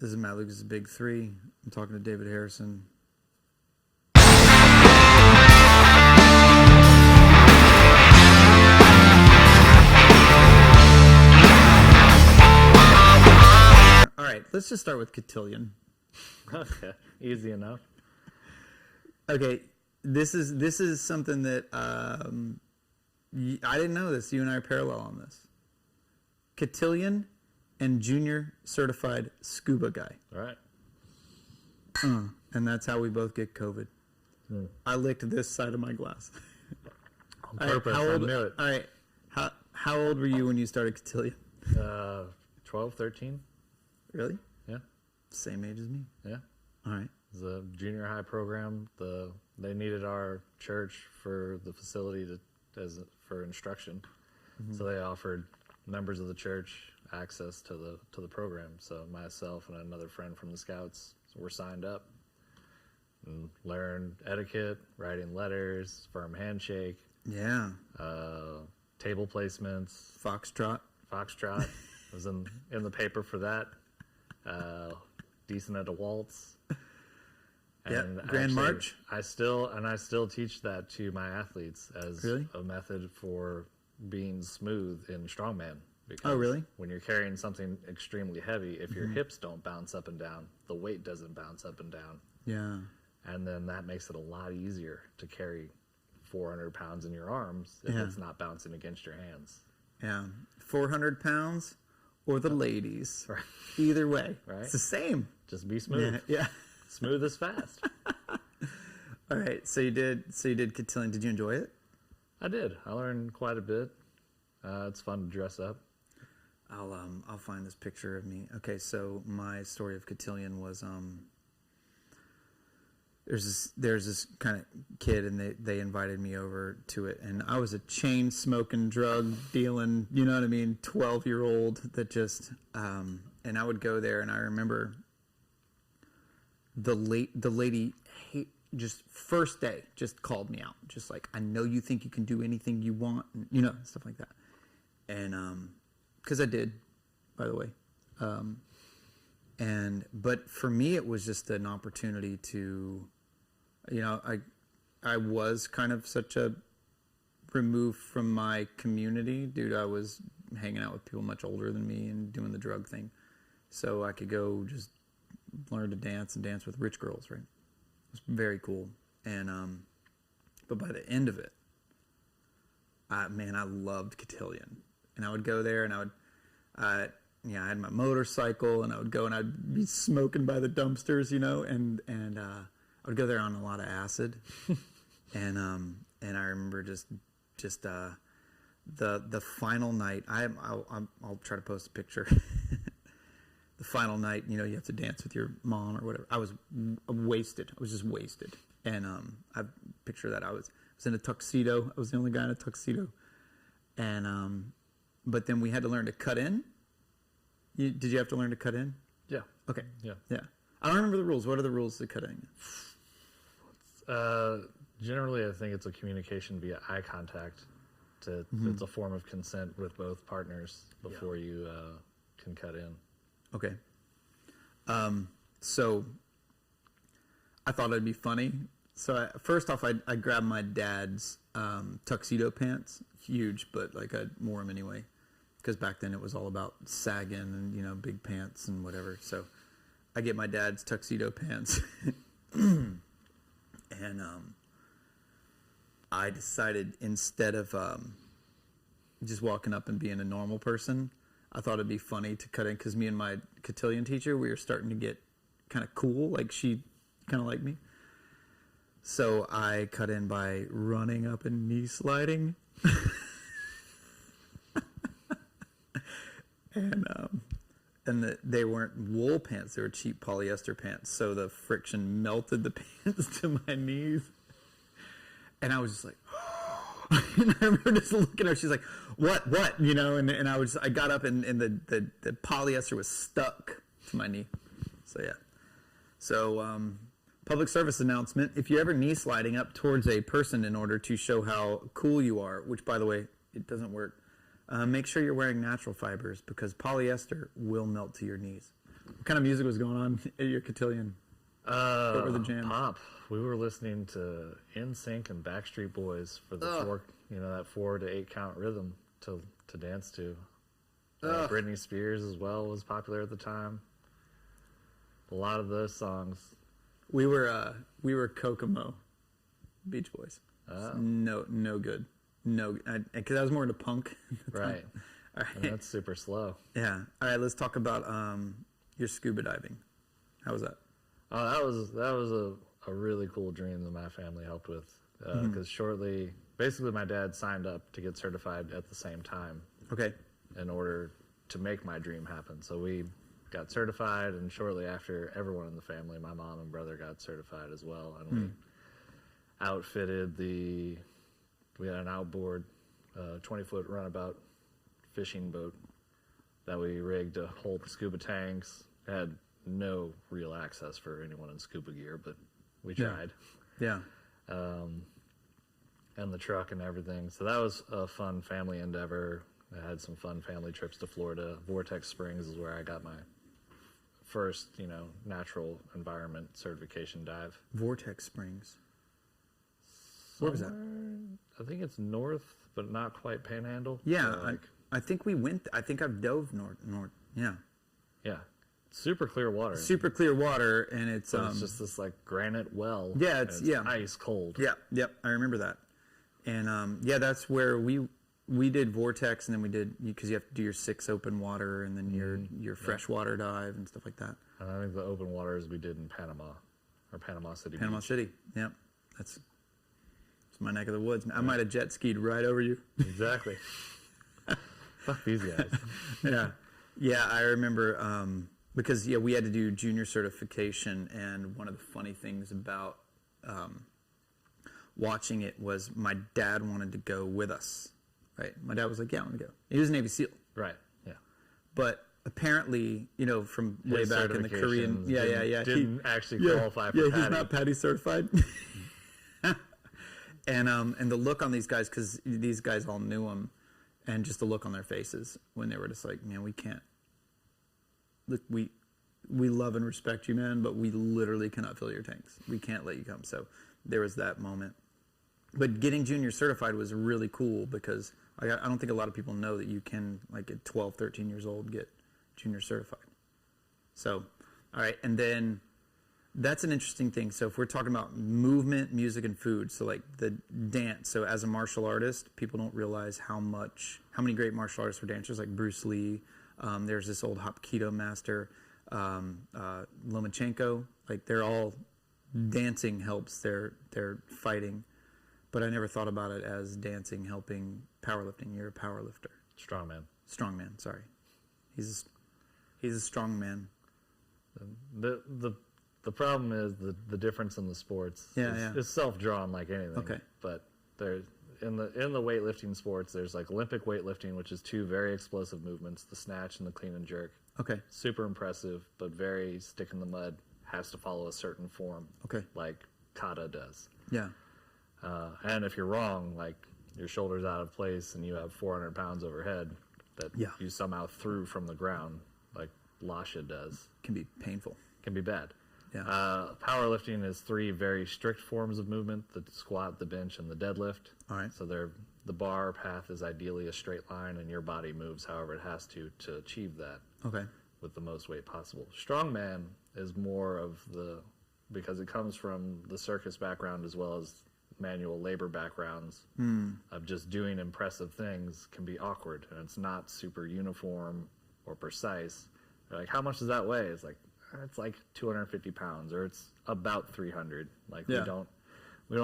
This is Matt Lucas' Big Three. I'm talking to David Harrison. All right, let's just start with cotillion. Okay, easy enough. Okay, this is something that I didn't know this. You and I are parallel on this. Cotillion and junior certified scuba guy. All right. And that's how we both get COVID. I licked this side of my glass. On purpose, I knew it. All right, how old were you when you started cotillion? 12, 13. Really? Yeah. Same age as me. Yeah. All right. It was a junior high program. They needed our church for the facility for instruction. Mm-hmm. So they offered members of the church access to the program. So myself and another friend from the Scouts were signed up and learned etiquette, writing letters, firm handshake. Yeah. Table placements. Foxtrot. Was in the paper for that. Decent at a waltz. And yeah, Grand March. I still teach that to my athletes as a method for being smooth in strongman. Because really? When you're carrying something extremely heavy, if your hips don't bounce up and down, the weight doesn't bounce up and down. Yeah. And then that makes it a lot easier to carry 400 pounds in your arms if it's not bouncing against your hands. Yeah. 400 pounds or the ladies. Right. Either way. Right. It's the same. Just be smooth. Yeah. Smooth as fast. All right. So you did cotillion. Did you enjoy it? I did. I learned quite a bit. It's fun to dress up. I'll find this picture of me. Okay, so my story of cotillion was there's this kind of kid, and they invited me over to it, and I was a chain smoking, drug dealing, you know what I mean, 12-year-old that just and I would go there, and I remember the lady just first day just called me out, just like, I know you think you can do anything you want, and, you know, stuff like that, and because I did, by the way. But for me, it was just an opportunity to, you know, I was kind of such a removed from my community, dude. I was hanging out with people much older than me and doing the drug thing. So I could go just learn to dance and dance with rich girls, right? It was very cool. And, but by the end of it, I loved cotillion. And I would go there, and I had my motorcycle, and I would go, and I'd be smoking by the dumpsters, you know, and I would go there on a lot of acid, and I remember just the final night. I'll try to post a picture. The final night, you know, you have to dance with your mom or whatever. I was wasted. I was just wasted, and I picture that I was in a tuxedo. I was the only guy in a tuxedo, and but then we had to learn to cut in. Did you have to learn to cut in? Yeah. Okay. Yeah. I don't remember the rules. What are the rules to cutting? Generally, I think it's a communication via eye contact. It's a form of consent with both partners before you can cut in. Okay. So I thought it'd be funny. So first off, I grabbed my dad's tuxedo pants. Huge, but like I wore them anyway. Because back then it was all about sagging and, you know, big pants and whatever. So I get my dad's tuxedo pants. And I decided, instead of just walking up and being a normal person, I thought it'd be funny to cut in, because me and my cotillion teacher, we were starting to get kind of cool. Like, she kind of liked me. So I cut in by running up and knee sliding. And they weren't wool pants, they were cheap polyester pants, so the friction melted the pants to my knees, and I was just like, and I remember just looking at her, she's like, what, you know, and I got up, and the polyester was stuck to my knee. So yeah. So public service announcement: if you ever knee sliding up towards a person in order to show how cool you are, which, by the way, it doesn't work, make sure you're wearing natural fibers, because polyester will melt to your knees. What kind of music was going on at your cotillion? What were the jams? Pop. We were listening to NSYNC and Backstreet Boys for the that 4 to 8 count rhythm to dance to. Britney Spears as well was popular at the time. A lot of those songs. We were Kokomo, Beach Boys. No good. No, because I was more into punk. Right. All right. And that's super slow. Yeah. All right. Let's talk about your scuba diving. How was that? Oh, that was a really cool dream that my family helped with. Because basically my dad signed up to get certified at the same time. Okay. In order to make my dream happen. So we got certified, and shortly after, everyone in the family, my mom and brother, got certified as well. And we outfitted we had an outboard, 20-foot runabout fishing boat that we rigged to hold scuba tanks. It had no real access for anyone in scuba gear, but we tried. Yeah. And the truck and everything. So that was a fun family endeavor. I had some fun family trips to Florida. Vortex Springs is where I got my first, natural environment certification dive. Vortex Springs. Where was that? I think it's north, but not quite Panhandle. Yeah, So, I think we went. I think I've dove north. Yeah. yeah, super clear water. Super clear water, and it's But it's just this like granite well. Yeah, and it's ice cold. Yeah, yep. I remember that, and that's where we did Vortex, and then we did, because you have to do your 6 open water, and then your freshwater dive and stuff like that. And I think the open waters we did in Panama, or Panama City. Panama Beach. City. Yep. It's my neck of the woods. I might have jet skied right over you. Exactly. Fuck these guys. Yeah. I remember because we had to do junior certification, and one of the funny things about watching it was my dad wanted to go with us. Right, my dad was like, "Yeah, I want to go." He was a Navy SEAL. Right. Yeah. But apparently, from way back in the Korean, didn't actually qualify for PADI. He's not PADI certified. And the look on these guys, because these guys all knew him, and just the look on their faces when they were just like, "Man, we can't. Look, we love and respect you, man, but we literally cannot fill your tanks. We can't let you come." So there was that moment. But getting junior certified was really cool, because I don't think a lot of people know that you can, like at 12, 13 years old, get junior certified. So, all right. And then that's an interesting thing. So if we're talking about movement, music, and food, so like the dance. So as a martial artist, people don't realize how many great martial artists were dancers, like Bruce Lee. There's this old Hapkido master, Lomachenko. Like they're all dancing helps their fighting. But I never thought about it as dancing helping powerlifting. You're a powerlifter. Strongman, sorry. He's a strong man. The problem is the difference in the sports is self-drawn like anything. Okay. But there's in the weightlifting sports, there's like Olympic weightlifting, which is 2 very explosive movements, the snatch and the clean and jerk. Okay. Super impressive, but very stick in the mud, has to follow a certain form. Okay. Like kata does. Yeah. And if you're wrong, like your shoulder's out of place and you have 400 pounds overhead that you somehow threw from the ground, like Lasha does. Can be painful. Can be bad. Yeah. Powerlifting is 3 very strict forms of movement: the squat, the bench, and the deadlift. All right. So the bar path is ideally a straight line, and your body moves however it has to achieve that. Okay. With the most weight possible. Strongman is more of because it comes from the circus background as well as manual labor backgrounds of just doing impressive things can be awkward, and it's not super uniform or precise. They're like, how much does that weigh? It's like 250 pounds, or it's about 300. Like we don't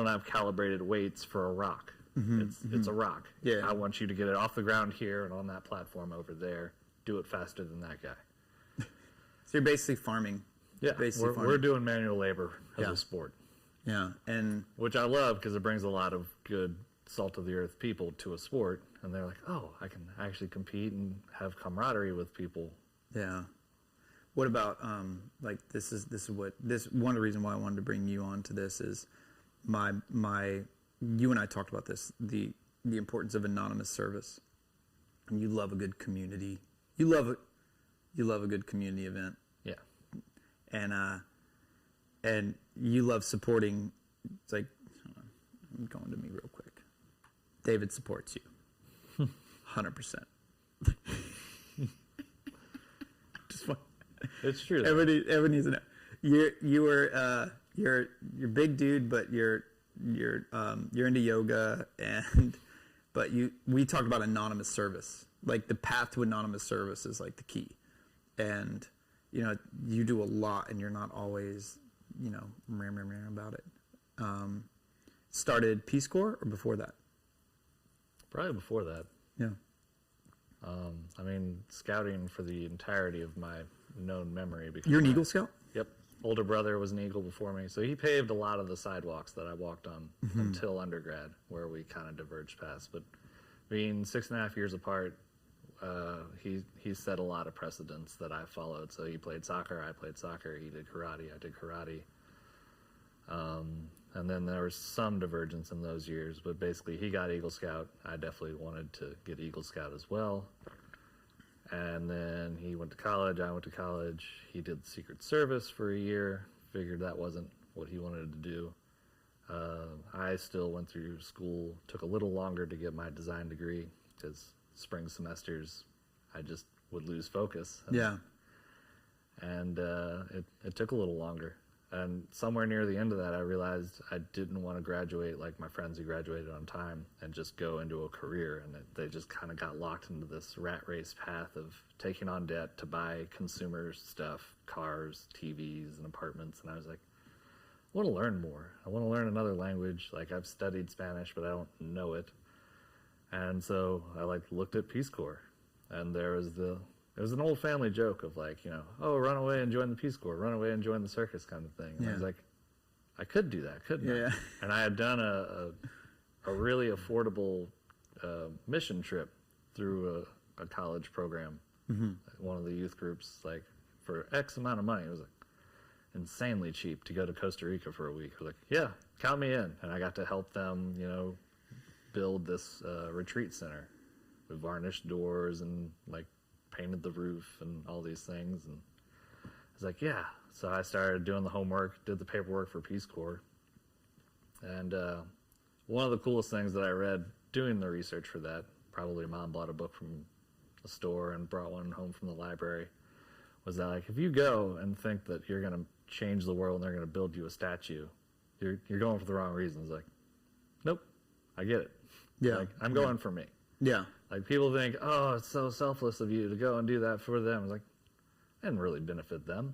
have calibrated weights for a rock. It's a rock. Yeah. I want you to get it off the ground here and on that platform over there. Do it faster than that guy. So you're basically farming. Yeah, we're doing manual labor as a sport. Yeah, and which I love, because it brings a lot of good salt of the earth people to a sport, and they're like, "Oh, I can actually compete and have camaraderie with people." Yeah. What about like this is one of the reasons why I wanted to bring you on to this is you and I talked about this, the importance of anonymous service. And you love a good community. You love a good community event. Yeah. and you love supporting. It's like, hold on, I'm going to me real quick. David supports you, 100%. Just fun. It's true. Everybody needs to know. You're big dude, but you're into yoga, but we talked about anonymous service. Like the path to anonymous service is like the key, and you do a lot, and you're not always about it. Started Peace Corp or before that? Probably before that. Yeah. I mean, scouting for the entirety of my known memory. Because You're an Eagle Scout? Yep. Older brother was an Eagle before me, so he paved a lot of the sidewalks that I walked on until undergrad, where we kind of diverged paths. But being 6.5 years apart, he set a lot of precedents that I followed. So he played soccer, I played soccer. He did karate, I did karate. And then there was some divergence in those years, but basically he got Eagle Scout. I definitely wanted to get Eagle Scout as well. And then he went to college, I went to college. He did the Secret Service for a year, figured that wasn't what he wanted to do. I still went through school, took a little longer to get my design degree because spring semesters I just would lose focus. And it took a little longer. And somewhere near the end of that, I realized I didn't want to graduate like my friends who graduated on time and just go into a career. And they just kind of got locked into this rat race path of taking on debt to buy consumer stuff, cars, TVs, and apartments. And I was like, I want to learn more. I want to learn another language. Like I've studied Spanish, but I don't know it. And so I looked at Peace Corps, and there was an old family joke of oh, run away and join the Peace Corps, run away and join the circus kind of thing. And I was like, I could do that, couldn't I? And I had done a really affordable mission trip through a college program, one of the youth groups, for X amount of money. It was insanely cheap to go to Costa Rica for a week. I was like, yeah, count me in. And I got to help them, build this retreat center. We varnished doors and painted the roof and all these things, and I was like, yeah. So I started doing the homework, did the paperwork for Peace Corps, and one of the coolest things that I read doing the research for that, probably Mom bought a book from the store and brought one home from the library, was that if you go and think that you're going to change the world and they're going to build you a statue, you're going for the wrong reasons. Nope, I get it. Yeah, I'm going for me. Yeah. People think, oh, it's so selfless of you to go and do that for them. I didn't really benefit them.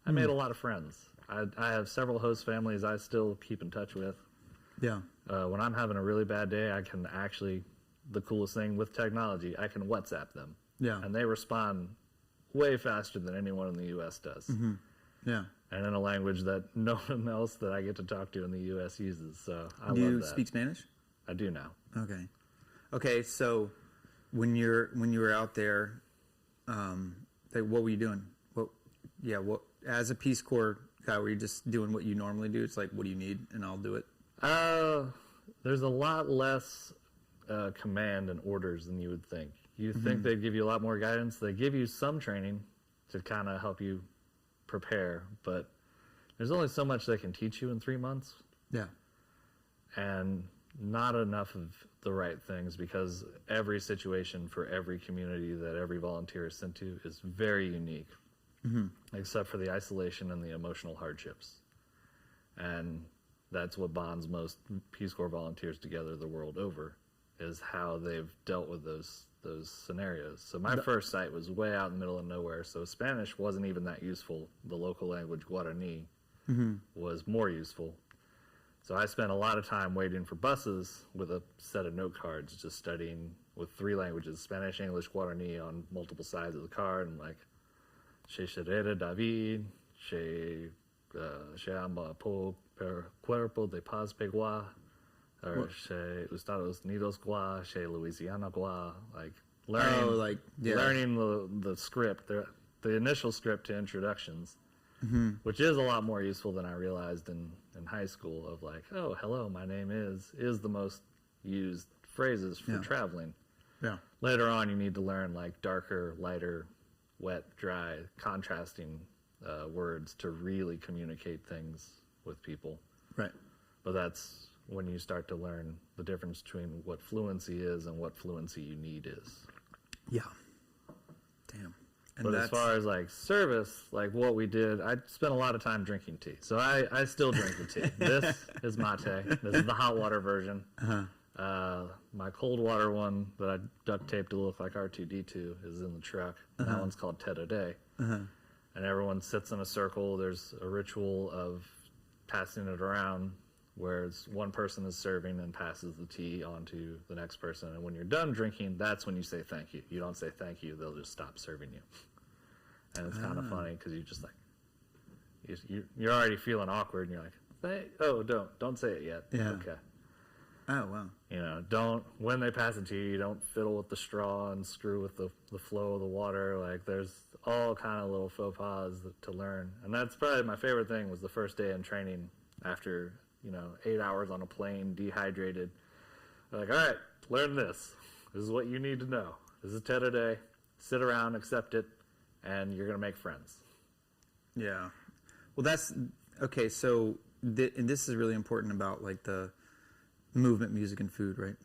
I made a lot of friends. I have several host families I still keep in touch with. Yeah. When I'm having a really bad day, I can actually, the coolest thing with technology, I can WhatsApp them. Yeah. And they respond way faster than anyone in the U.S. does. Mm-hmm. Yeah. And in a language that no one else that I get to talk to in the U.S. uses. So I love that. Do you speak Spanish? I do now. Okay, so when you were out there, what were you doing? What as a Peace Corps guy, were you just doing what you normally do? It's what do you need, and I'll do it. There's a lot less command and orders than you would think. You think they'd give you a lot more guidance. They give you some training to kind of help you prepare, but there's only so much they can teach you in 3 months. Yeah. And not enough of the right things, because every situation for every community that every volunteer is sent to is very unique, except for the isolation and the emotional hardships. And that's what bonds most Peace Corps volunteers together the world over, is how they've dealt with those scenarios. So my first site was way out in the middle of nowhere, so Spanish wasn't even that useful. The local language, Guarani, was more useful. So I spent a lot of time waiting for buses with a set of note cards, just studying with 3 languages, Spanish, English, Guarani, on multiple sides of the card, and She seré David, she llama por cuerpo de paz pegua, or she Estados Unidos gua, she Louisiana gua, learning the script, the initial script to introductions. Which is a lot more useful than I realized in high school, of oh, hello, my name is the most used phrases for traveling. Yeah. Later on, you need to learn darker, lighter, wet, dry, contrasting words to really communicate things with people. Right. But that's when you start to learn the difference between what fluency is and what fluency you need is. Yeah. Damn. And But as far as like service, like what we did, I spent a lot of time drinking tea. So I still drink the tea. This is mate. This is the hot water version. My cold water one that I duct taped to look like R2-D2 is in the truck. That one's called Tet Day. And everyone sits in a circle. There's a ritual of passing it around, where one person is serving and passes the tea on to the next person. And when you're done drinking, that's when you say thank you. You don't say thank you, they'll just stop serving you. And it's kind of funny because you just like, you're already feeling awkward and you're like, don't say it yet. Yeah. Okay. Oh, wow. You know, when they pass it to you, don't fiddle with the straw and screw with the flow of the water. Like, there's all kind of little faux pas to learn. And that's probably my favorite thing, was the first day in training after, 8 hours on a plane, dehydrated. Like, all right, learn this. This is what you need to know. This is Tet Day. Sit around, accept it, and you're going to make friends. Yeah. Well, that's, okay, so, and this is really important about, like, the movement, music, and food, right?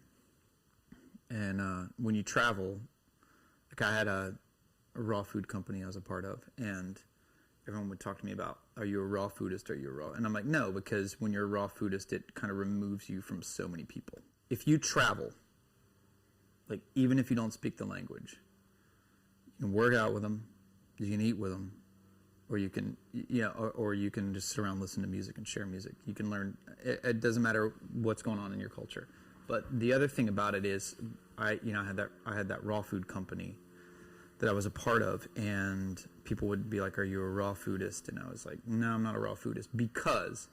And when you travel, like, I had a raw food company I was a part of, and everyone would talk to me about, are you a raw foodist, or are you a raw? And I'm like, no, because when you're a raw foodist, it kind of removes you from so many people. If you travel, like, even if you don't speak the language, you can work out with them, you can eat with them, or you can, or you can just sit around, listen to music, and share music. You can learn. It doesn't matter what's going on in your culture. But the other thing about it is, I had that raw food company that I was a part of, and people would be like, "Are you a raw foodist?" And I was like, "No, I'm not a raw foodist," because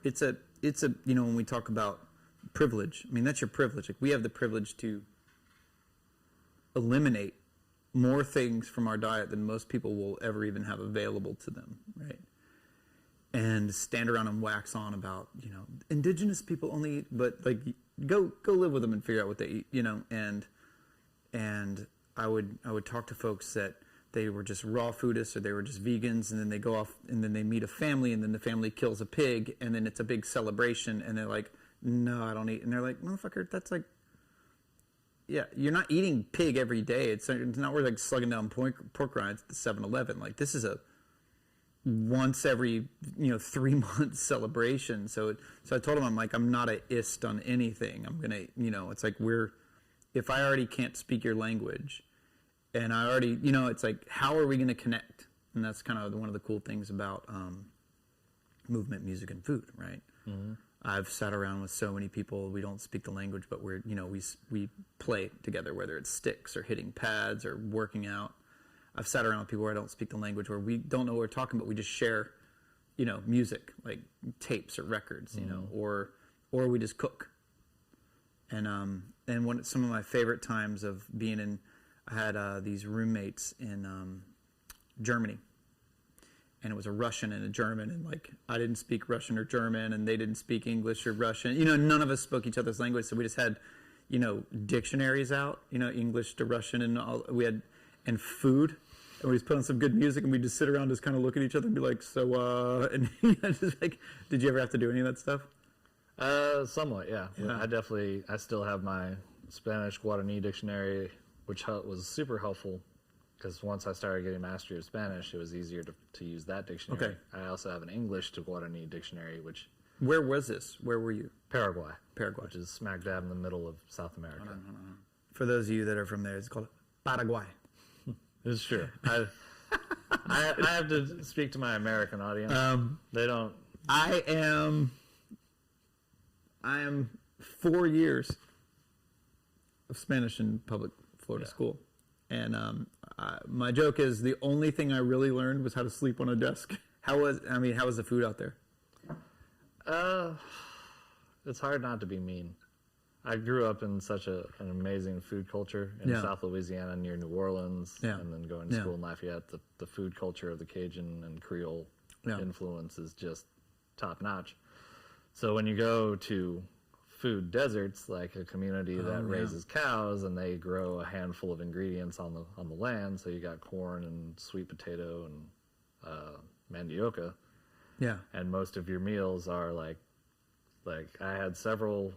it's a when we talk about privilege, I mean, that's your privilege. Like, we have the privilege to eliminate more things from our diet than most people will ever even have available to them, right? And stand around and wax on about, indigenous people only eat, but, like, go live with them and figure out what they eat, and I would talk to folks that they were just raw foodists, or they were just vegans, and then they go off and then they meet a family, and then the family kills a pig, and then it's a big celebration, and they're like, no, I don't eat. And they're like, motherfucker, that's like, yeah, you're not eating pig every day. It's not worth, like, slugging down pork rinds at the 7-Eleven. Like, this is a once every 3 month celebration. So I told him, I'm like, I'm not a ist on anything. I'm gonna, it's like, if I already can't speak your language, and I already, it's like, how are we gonna connect? And that's kind of one of the cool things about movement, music, and food, right? Mm-hmm. I've sat around with so many people, we don't speak the language, but we play together, whether it's sticks or hitting pads or working out. I've sat around with people where I don't speak the language, where we don't know what we're talking about. We just share, music, like tapes or records, or we just cook. And some of my favorite times of being in, I had these roommates in Germany. And it was a Russian and a German, and, like, I didn't speak Russian or German, and they didn't speak English or Russian. None of us spoke each other's language, so we just had, dictionaries out, English to Russian, and all we had, and food, and we just put on some good music, and we just sit around, just kind of look at each other and be like, so, and just like, did you ever have to do any of that stuff? Somewhat, yeah. I still have my Spanish Guarani dictionary, which was super helpful. Because once I started getting mastery of Spanish, it was easier to use that dictionary. Okay. I also have an English to Guarani dictionary, which... Where was this? Where were you? Paraguay. Paraguay. Which is smack dab in the middle of South America. Hold on. For those of you that are from there, it's called Paraguay. It's true. I have to speak to my American audience. They don't... I am 4 years of Spanish in public Florida school. And my joke is the only thing I really learned was how to sleep on a desk. How was the food out there? It's hard not to be mean. I grew up in such an amazing food culture in South Louisiana near New Orleans, and then going to school in Lafayette. The food culture of the Cajun and Creole influence is just top notch. So when you go to food deserts, like a community that raises cows and they grow a handful of ingredients on the land, so you got corn and sweet potato and mandioca. Yeah. And most of your meals are like I had several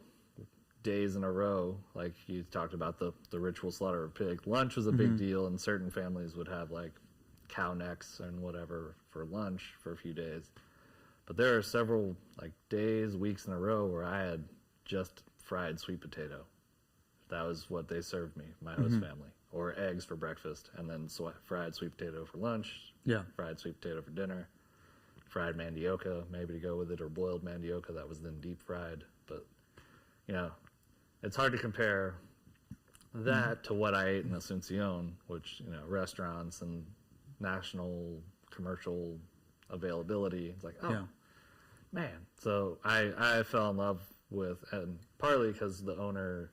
days in a row, like you talked about the ritual slaughter of pig. Lunch was a big deal, and certain families would have like cow necks and whatever for lunch for a few days. But there are several like days, weeks in a row where I had just fried sweet potato. That was what they served me, my host family, or eggs for breakfast, and then fried sweet potato for lunch. Yeah. Fried sweet potato for dinner. Fried mandioca, maybe to go with it, or boiled mandioca that was then deep fried. But, you know, it's hard to compare that to what I ate in Asuncion, which, you know, restaurants and national commercial availability. It's like, oh, man. So I fell in love with, and partly because the owner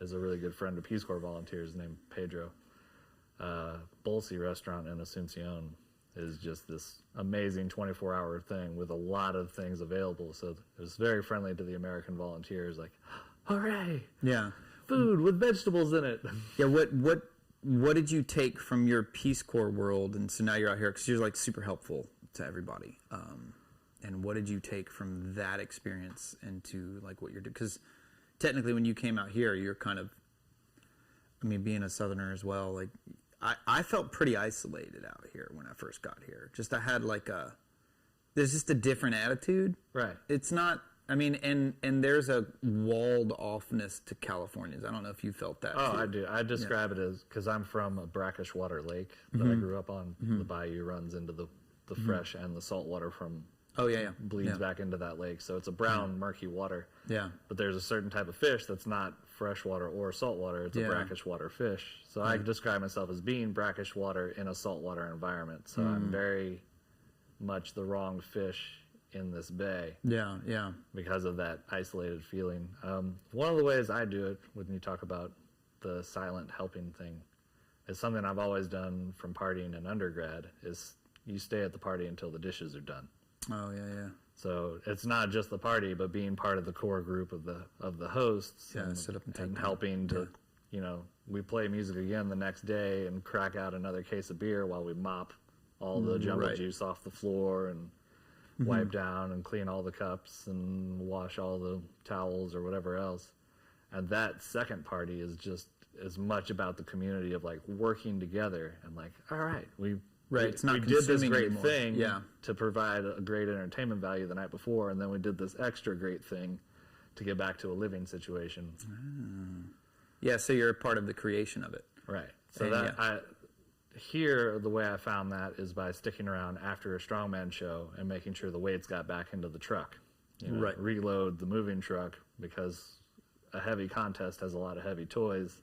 is a really good friend of Peace Corp volunteers named Pedro. Bolsi restaurant in Asuncion is just this amazing 24-hour thing with a lot of things available. So it was very friendly to the American volunteers, like, hooray! Yeah. Food with vegetables in it. Yeah, what did you take from your Peace Corps world? And so now you're out here, because you're like super helpful to everybody. And what did you take from that experience into like what you're doing? Because technically when you came out here, you're kind of, I mean, being a Southerner as well, like, I felt pretty isolated out here when I first got here. Just I had like there's just a different attitude. Right. It's not, I mean, and there's a walled offness to Californians. I don't know if you felt that. Oh, too. I do. I describe it as, because I'm from a brackish water lake that I grew up on. The bayou runs into the fresh and the salt water from bleeds back into that lake. So it's a brown, murky water. Yeah. But there's a certain type of fish that's not freshwater or saltwater. It's a brackish water fish. So I describe myself as being brackish water in a saltwater environment. So I'm very much the wrong fish in this bay. Yeah, yeah. Because of that isolated feeling. One of the ways I do it, when you talk about the silent helping thing, is something I've always done from partying in undergrad, is you stay at the party until the dishes are done. Oh, yeah, yeah. So it's not just the party, but being part of the core group of the hosts. Yeah, and, sit up and take and them. helping to, you know, we play music again the next day and crack out another case of beer while we mop all the jungle juice off the floor and wipe down and clean all the cups and wash all the towels or whatever else. And that second party is just as much about the community of like working together and like, all right, it's not we did this consuming great anymore. thing Yeah. to provide a great entertainment value the night before, and then we did this extra great thing to get back to a living situation. Yeah, so you're a part of the creation of it. Right. So And, here, the way I found that is by sticking around after a strongman show and making sure the weights got back into the truck. You know, Right. Reload the moving truck, because a heavy contest has a lot of heavy toys,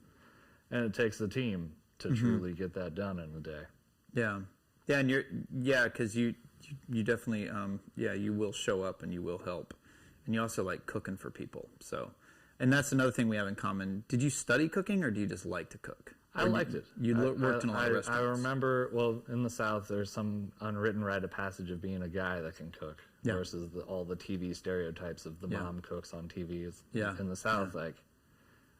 and it takes the team to truly get that done in a day. Yeah. Yeah, and because you definitely, you will show up and you will help. And you also like cooking for people. So, and that's another thing we have in common. Did you study cooking or do you just like to cook? I liked it. You worked in a lot of restaurants. I remember, well, in the South, there's some unwritten rite of passage of being a guy that can cook versus all the TV stereotypes of the mom cooks on TVs. Yeah. In the South, like,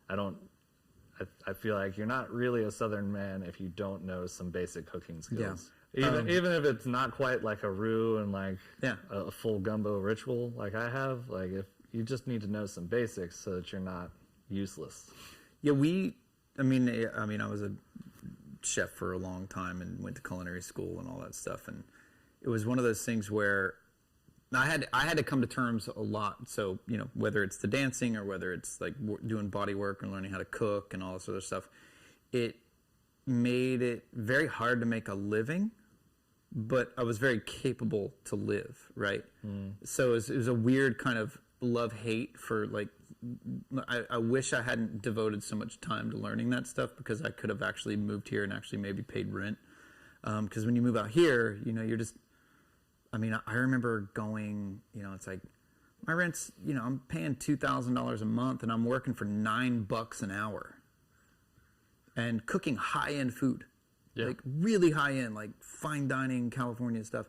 I feel like you're not really a Southern man if you don't know some basic cooking skills. Even if it's not quite like a roux and like a full gumbo ritual like I have, like if you just need to know some basics so that you're not useless. Yeah, I was a chef for a long time and went to culinary school and all that stuff, and it was one of those things where I had to come to terms a lot. So, you know, whether it's the dancing or whether it's like doing body work and learning how to cook and all this other stuff, it made it very hard to make a living, but I was very capable to live, right? So it was a weird kind of love-hate for like, I wish I hadn't devoted so much time to learning that stuff, because I could have actually moved here and actually maybe paid rent. Because when you move out here, you know, you're just, I remember going, you know, it's like my rent's, you know, I'm paying $2,000 a month and I'm working for $9 an hour and cooking high-end food, like really high-end, like fine dining California stuff,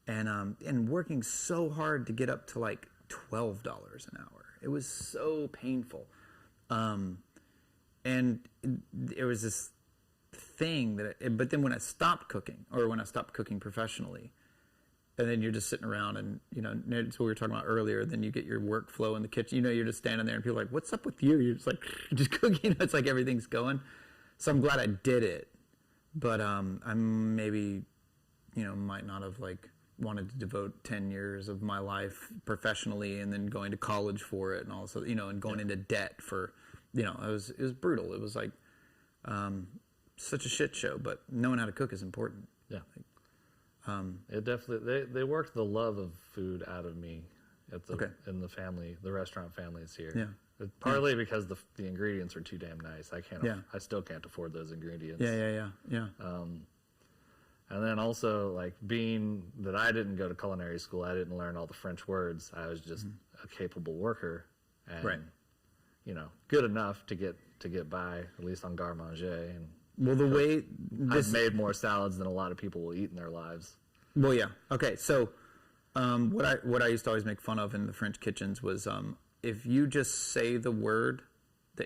and working so hard to get up to like $12 an hour. It was so painful. And it was this thing but then when I stopped cooking, or when I stopped cooking professionally, and then you're just sitting around, and it's what we were talking about earlier. Then you get your workflow in the kitchen. You're just standing there, and people are like, "What's up with you?" You're just like, just cooking. It's like everything's going. So I'm glad I did it, but I'm maybe, might not have like wanted to devote 10 years of my life professionally, and then going to college for it, and also and going into debt for, it was brutal. It was like such a shit show, but knowing how to cook is important. Yeah. It definitely they worked the love of food out of me in the family, the restaurant families here. Yeah. Partly because the ingredients are too damn nice. I still can't afford those ingredients. Yeah. And then also, like, being that I didn't go to culinary school, I didn't learn all the French words. I was just a capable worker, and good enough to get by, at least on garde manger. And well, the way I've made more salads than a lot of people will eat in their lives. Well, yeah. Okay, so what I used to always make fun of in the French kitchens was if you just say the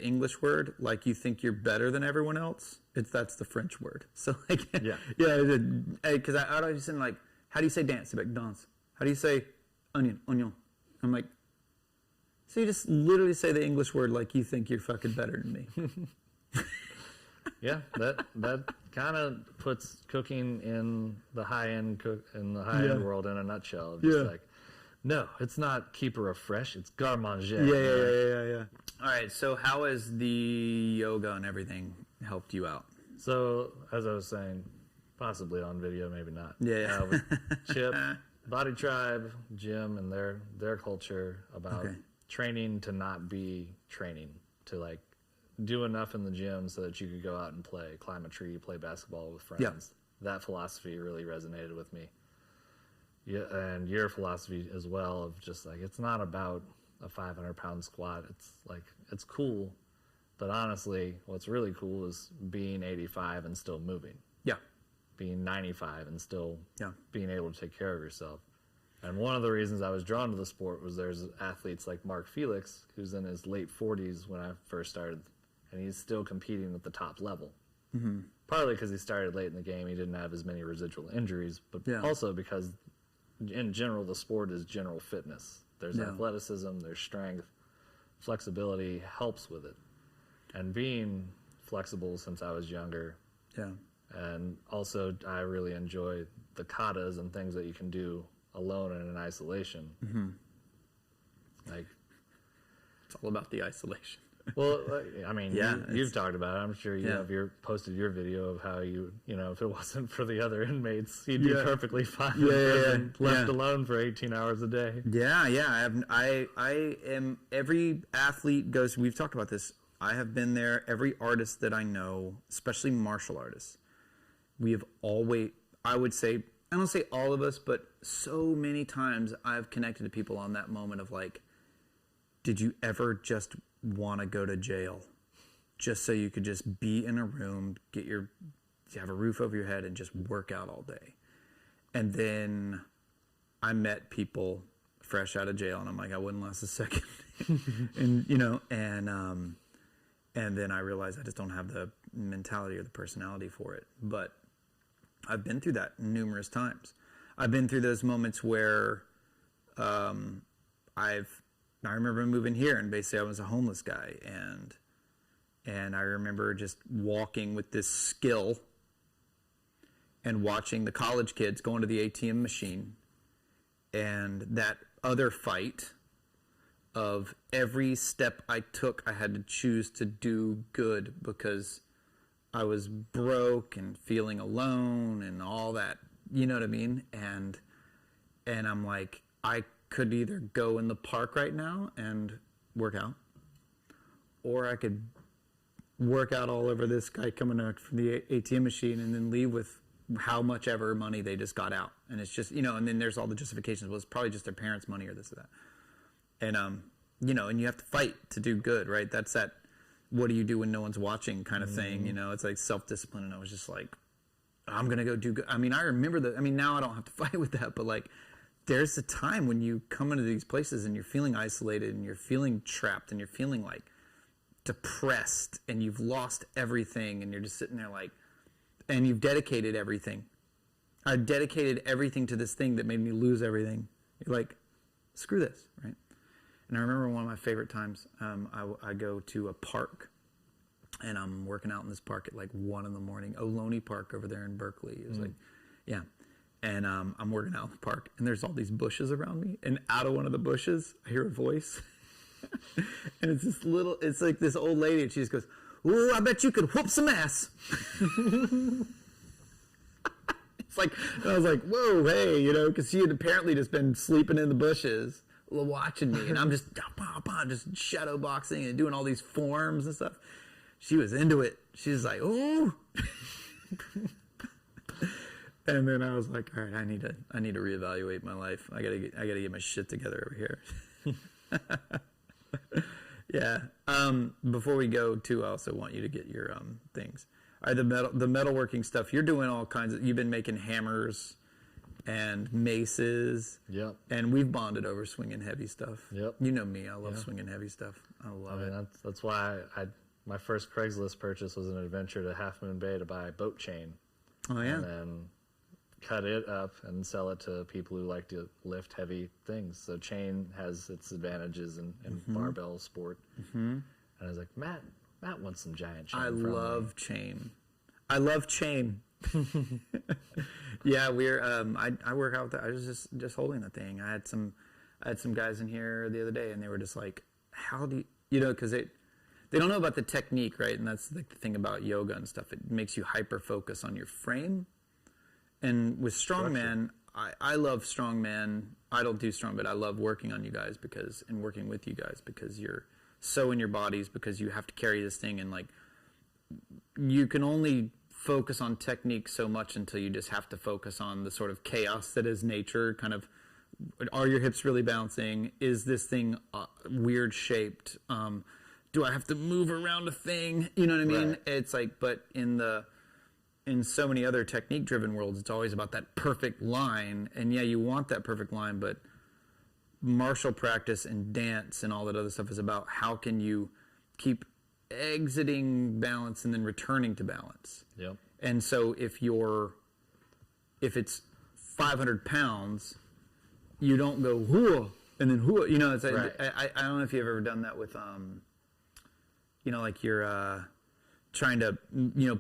English word, like you think you're better than everyone else, that's the French word. So like, because I'd always say like, how do you say dance? Like dance. How do you say onion? I'm like, so you just literally say the English word like you think you're fucking better than me. Yeah, that kind of puts cooking in the high end world in a nutshell. Just like, no, it's not keeper of fresh, it's garde manger. Yeah. All right, so how has the yoga and everything helped you out? So, as I was saying, possibly on video, maybe not. Yeah. With Chip, Body Tribe, Jim, and their culture about training to not be training, to like do enough in the gym so that you could go out and play, climb a tree, play basketball with friends. Yeah. That philosophy really resonated with me. Yeah, and your philosophy as well of just like, it's not about a 500-pound squat. It's like, it's cool, but honestly, what's really cool is being 85 and still moving. Yeah. Being 95 and still being able to take care of yourself. And one of the reasons I was drawn to the sport was there's athletes like Mark Felix, who's in his late 40s when I first started, and he's still competing at the top level. Mm-hmm. Partly because he started late in the game, he didn't have as many residual injuries, but also because in general, the sport is general fitness. There's athleticism, there's strength, flexibility helps with it. And being flexible since I was younger. Yeah. And also, I really enjoy the katas and things that you can do alone and in isolation. Mm-hmm. Like, it's all about the isolation. Well, I mean, you've talked about it. I'm sure you have posted your video of how if it wasn't for the other inmates, you'd be perfectly fine. Left alone for 18 hours a day. I am. Every athlete goes. We've talked about this. I have been there. Every artist that I know, especially martial artists, we have always. I would say, I don't say all of us, but so many times I've connected to people on that moment of like, did you ever just want to go to jail just so you could just be in a room, have a roof over your head and just work out all day? And then I met people fresh out of jail and I'm like, I wouldn't last a second. and then I realized I just don't have the mentality or the personality for it. But I've been through that numerous times. I've been through those moments where I remember moving here and basically I was a homeless guy and I remember just walking with this skill and watching the college kids going to the ATM machine, and that other fight of every step I took I had to choose to do good because I was broke and feeling alone and all that, you know what I mean? And I'm like, I could either go in the park right now and work out, or I could work out all over this guy coming out from the ATM machine and then leave with how much ever money they just got out. And it's just, and then there's all the justifications. Well, it's probably just their parents' money or this or that. And, and you have to fight to do good, right? That's that, what do you do when no one's watching kind of thing, it's like self-discipline. And I was just like, I'm going to go do good. I mean, I remember now I don't have to fight with that, but like, there's a time when you come into these places and you're feeling isolated and you're feeling trapped and you're feeling like depressed and you've lost everything and you're just sitting there like, and you've dedicated everything I dedicated everything to this thing that made me lose everything. You're like, screw this, right? And I remember one of my favorite times, I go to a park, and I'm working out in this park at like 1 a.m. Ohlone Park over there in Berkeley. It was like, yeah. And I'm working out in the park, and there's all these bushes around me, and out of one of the bushes, I hear a voice. And it's like this old lady, and she just goes, "Ooh, I bet you could whoop some ass." It's like, and I was like, whoa, hey, because she had apparently just been sleeping in the bushes watching me, and I'm just shadow boxing and doing all these forms and stuff. She was into it. She was like, "Ooh." And then I was like, all right, I need to reevaluate my life. I gotta get my shit together over here. Yeah. Before we go too, I also want you to get your things. All right, the metalworking stuff. You're doing all kinds of. You've been making hammers and maces. Yep. And we've bonded over swinging heavy stuff. Yep. You know me. I love swinging heavy stuff. I love it. That's why my first Craigslist purchase was an adventure to Half Moon Bay to buy a boat chain. Oh yeah. And then cut it up and sell it to people who like to lift heavy things. So chain has its advantages in barbell sport. And I was like, Matt wants some giant chain. I love chain. Yeah, we're I work out with that. I was just holding the thing. I had some guys in here the other day, and they were just like, how do you because they don't know about the technique, right? And that's like the thing about yoga and stuff. It makes you hyper focus on your frame. And with strongman, I love strongman. I don't do strong, but I love working on you guys and working with you guys because you're so in your bodies, because you have to carry this thing, and like you can only focus on technique so much until you just have to focus on the sort of chaos that is nature. Kind of, are your hips really bouncing? Is this thing weird shaped? Do I have to move around a thing? You know what I mean? Right. It's like, but in so many other technique-driven worlds, it's always about that perfect line. And yeah, you want that perfect line, but martial practice and dance and all that other stuff is about how can you keep exiting balance and then returning to balance. Yep. And so if it's 500 pounds, you don't go whoa and then whoa. It's like, right. I don't know if you've ever done that with like you're trying to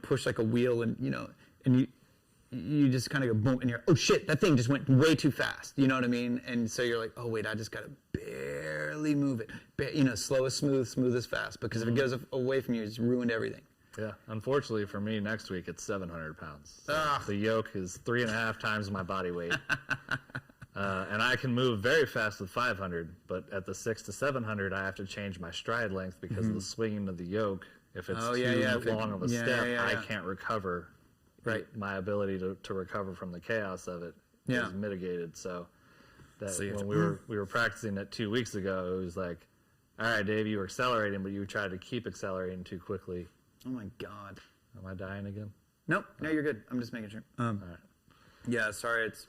push like a wheel, and and you just kind of go boom, and you're, oh shit, that thing just went way too fast. You know what I mean? And so you're like, oh wait, I just gotta barely move it. Slow as smooth as fast, because if it goes away from you, it's ruined everything. Yeah. Unfortunately for me, next week it's 700 pounds. So the yoke is 3.5 times my body weight. And I can move very fast with 500, but at the 600 to 700, I have to change my stride length because of the swinging of the yoke. If it's too long of a step, I can't recover. Right. My ability to recover from the chaos of it is mitigated. So when we were practicing it 2 weeks ago, it was like, all right, Dave, you were accelerating, but you tried to keep accelerating too quickly. Oh my God. Am I dying again? Nope. No, you're good. I'm just making sure. All right. Yeah, sorry. It's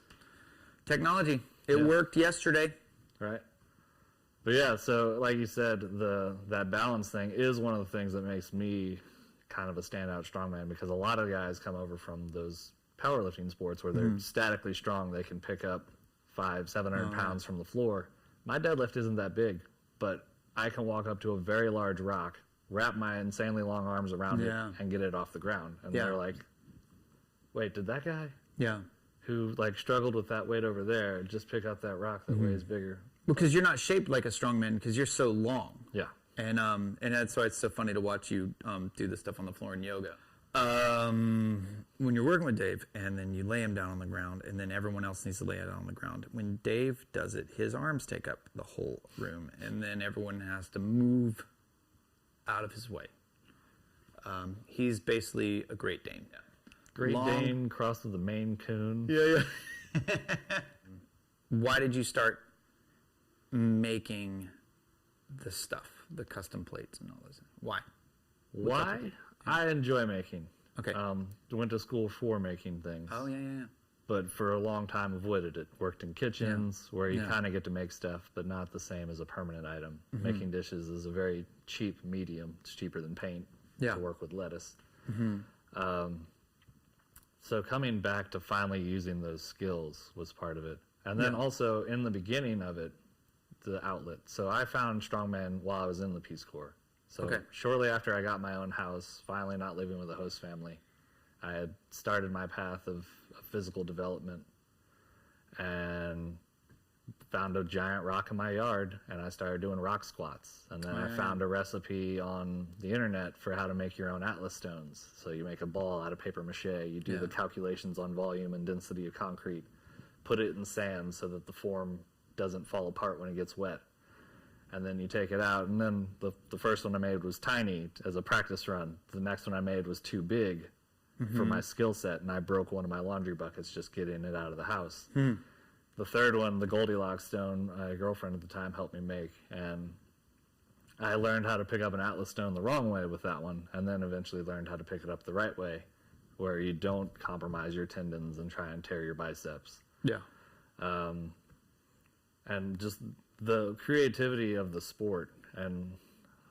technology. It worked yesterday. Right. But yeah, so like you said, that balance thing is one of the things that makes me kind of a standout strongman, because a lot of guys come over from those powerlifting sports where they're statically strong. They can pick up 500-700 pounds from the floor. My deadlift isn't that big, but I can walk up to a very large rock, wrap my insanely long arms around it, and get it off the ground. And they're like, wait, did that guy who like struggled with that weight over there just pick up that rock that weighs bigger? Because you're not shaped like a strongman, because you're so long. Yeah. And that's why it's so funny to watch you do this stuff on the floor in yoga. When you're working with Dave, and then you lay him down on the ground, and then everyone else needs to lay it on the ground. When Dave does it, his arms take up the whole room, and then everyone has to move out of his way. He's basically a Great Dane. Great Dane crossed with the Maine Coon. Yeah. Why did you start making the stuff, the custom plates and all this? Why? I enjoy making. Okay. Went to school for making things. Oh, yeah. But for a long time avoided it. Worked in kitchens where you kind of get to make stuff, but not the same as a permanent item. Making dishes is a very cheap medium. It's cheaper than paint to work with lettuce. So coming back to finally using those skills was part of it. And then also in the beginning of it, the outlet. So I found Strongman while I was in the Peace Corps. So shortly after I got my own house, finally not living with a host family, I had started my path of physical development and found a giant rock in my yard, and I started doing rock squats. And then I found a recipe on the internet for how to make your own Atlas stones. So you make a ball out of paper mache, you do the calculations on volume and density of concrete, put it in sand so that the form doesn't fall apart when it gets wet. And then you take it out, and then the first one I made was tiny as a practice run. The next one I made was too big for my skill set, and I broke one of my laundry buckets just getting it out of the house. The third one, the Goldilocks Stone, my girlfriend at the time helped me make, and I learned how to pick up an Atlas stone the wrong way with that one, and then eventually learned how to pick it up the right way, where you don't compromise your tendons and try and tear your biceps. And just the creativity of the sport, and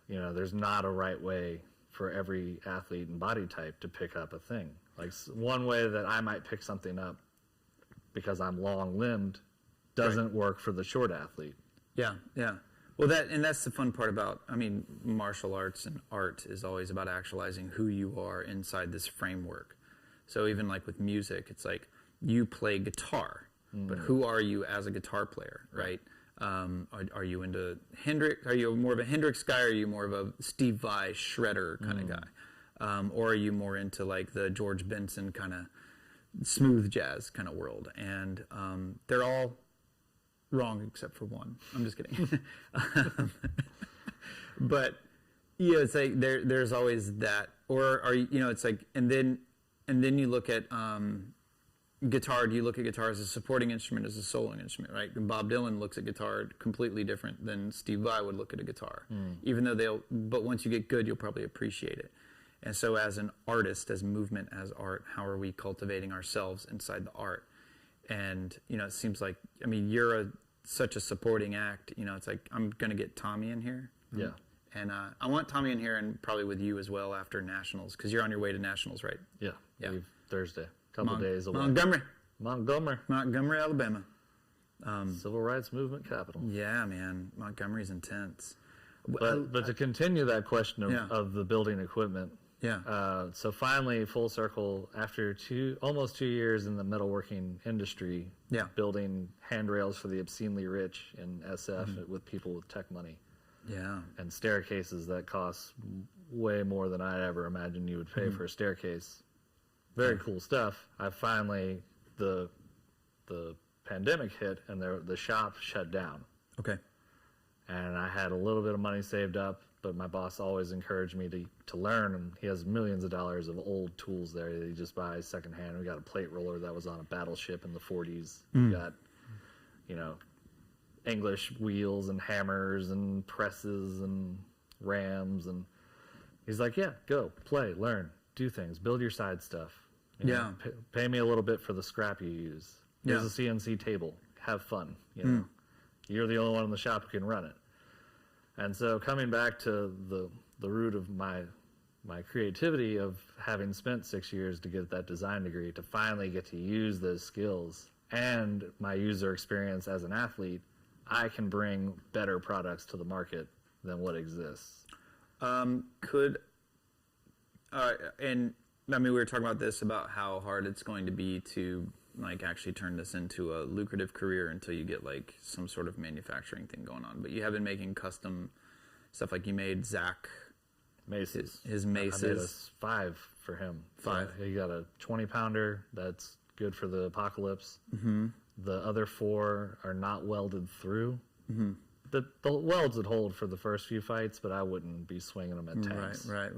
there's not a right way for every athlete and body type to pick up a thing. Like one way that I might pick something up because I'm long-limbed doesn't work for the short athlete. Well, that's the fun part about, martial arts and art is always about actualizing who you are inside this framework. So even like with music, it's like you play guitar, but who are you as a guitar player, right? Are you into Hendrix? Are you more of a Hendrix guy, or are you more of a Steve Vai shredder kind of guy? Or are you more into like the George Benson kind of smooth jazz kind of world? And they're all wrong except for one. I'm just kidding. But it's like there's always that. Or are you it's like and then you look at guitar. Do you look at guitar as a supporting instrument, as a soloing instrument, right? And Bob Dylan looks at guitar completely different than Steve Vai would look at a guitar. Even though but once you get good, you'll probably appreciate it. And so as an artist, as movement, as art, how are we cultivating ourselves inside the art? And, it seems like, you're such a supporting act. It's like, I'm going to get Tommy in here. And I want Tommy in here, and probably with you as well after Nationals, because you're on your way to Nationals, right? Leave Thursday. Couple days away. Montgomery, Alabama. Civil rights movement capital. Yeah, man. Montgomery's intense. But to continue that question of the building equipment. So finally, full circle, after almost 2 years in the metalworking industry, building handrails for the obscenely rich in SF with people with tech money. And staircases that cost way more than I'd ever imagined you would pay for a staircase. Very cool stuff. The pandemic hit, and the shop shut down. And I had a little bit of money saved up, but my boss always encouraged me to learn, and he has millions of dollars of old tools there that he just buys secondhand. We got a plate roller that was on a battleship in the 40s. We got, English wheels and hammers and presses and rams, and he's like, go, play, learn, do things, build your side stuff. Pay me a little bit for the scrap you use. Here's a CNC table. Have fun. You're the only one in the shop who can run it. And so coming back to the root of my creativity of having spent 6 years to get that design degree, to finally get to use those skills and my user experience as an athlete, I can bring better products to the market than what exists. We were talking about this, about how hard it's going to be to actually turn this into a lucrative career until you get some sort of manufacturing thing going on. But you have been making custom stuff, like you made Zach maces. His maces. I made 5 for him. 5. So he got a 20-pounder that's good for the apocalypse. The other 4 are not welded through. The welds would hold for the first few fights, but I wouldn't be swinging them at tanks. Right.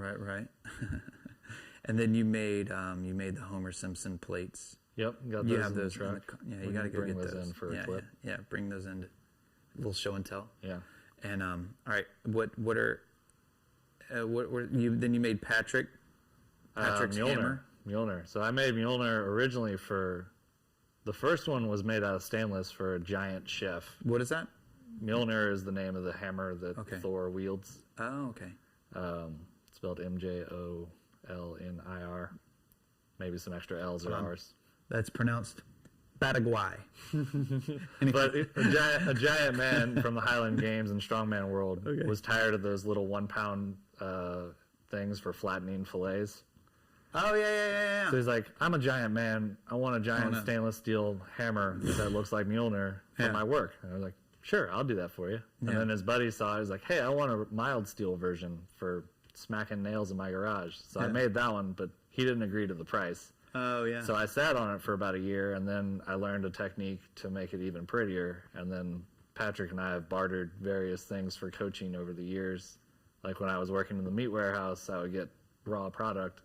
And then you made the Homer Simpson plates. Yep, got those. You have those in the truck. You got to go get those in for a clip. Bring those in. A little show and tell. And all right, what you then you made Patrick's hammer. Mjolnir. So I made Mjolnir originally for the first one was made out of stainless for a giant chef. What is that? Mjolnir is the name of the hammer that Thor wields. Oh, okay. Spelled MJOLNIR. maybe some extra L's or R's. That's pronounced Paraguay. But a giant man from the Highland Games and Strongman world was tired of those little 1 pound things for flattening fillets. Oh, yeah. So he's like, I'm a giant man. I want a giant stainless steel hammer that looks like Mjolnir for my work. And I was like, sure, I'll do that for you. And then his buddy saw it. He was like, hey, I want a mild steel version for smacking nails in my garage. So I made that one, but he didn't agree to the price. Oh, yeah. So I sat on it for about a year, and then I learned a technique to make it even prettier. And then Patrick and I have bartered various things for coaching over the years. Like when I was working in the meat warehouse, I would get raw product.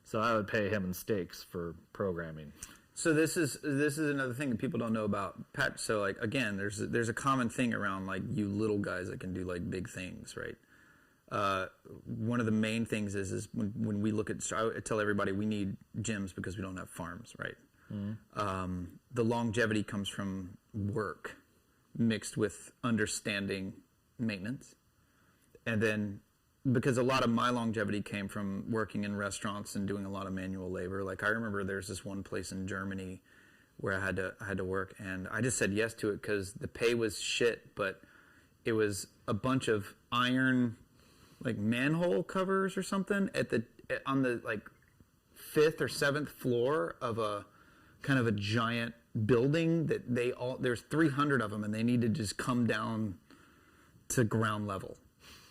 So I would pay him in steaks for programming. So this is another thing that people don't know about Pat. So like again, there's a common thing around like you little guys that can do like big things, right? One of the main things is when we look at, I tell everybody we need gyms because we don't have farms, right? Mm-hmm. The longevity comes from work mixed with understanding maintenance, and then. Because a lot of my longevity came from working in restaurants and doing a lot of manual labor. Like I remember there's this one place in Germany where I had to work, and I just said yes to it because the pay was shit, but it was a bunch of iron, like manhole covers or something on the like 5th or 7th floor of a kind of a giant building that there's 300 of them, and they need to just come down to ground level.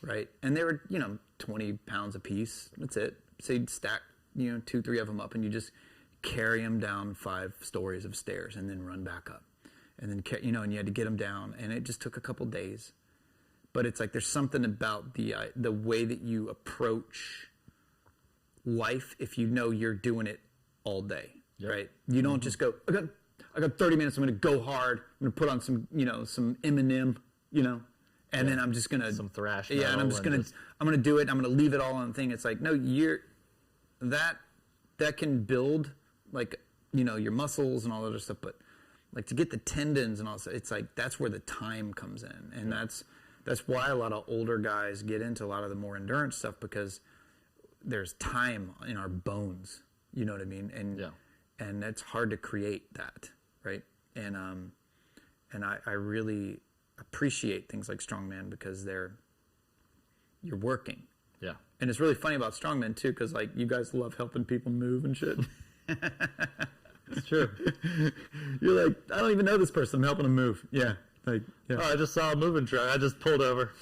Right, and they were 20 pounds a piece. That's it. So you'd stack 2-3 of them up, and you just carry them down 5 stories of stairs, and then run back up, and then and you had to get them down, and it just took a couple days. But it's like there's something about the way that you approach life if you know you're doing it all day, right? You don't just go. I got 30 minutes. I'm going to go hard. I'm going to put on some some Eminem, And then I'm just gonna some thrash. Yeah, and I'm gonna do it. I'm gonna leave it all on the thing. It's like no, that can build like your muscles and all that other stuff, but like to get the tendons and all that, it's like that's where the time comes in, and that's why a lot of older guys get into a lot of the more endurance stuff because there's time in our bones. You know what I mean? And it's hard to create that, right? And I really appreciate things like Strongman because you're working. Yeah. And it's really funny about Strongman too because like you guys love helping people move and shit. It's true. You're like, I don't even know this person. I'm helping them move. Yeah. Oh, I just saw a moving truck. I just pulled over.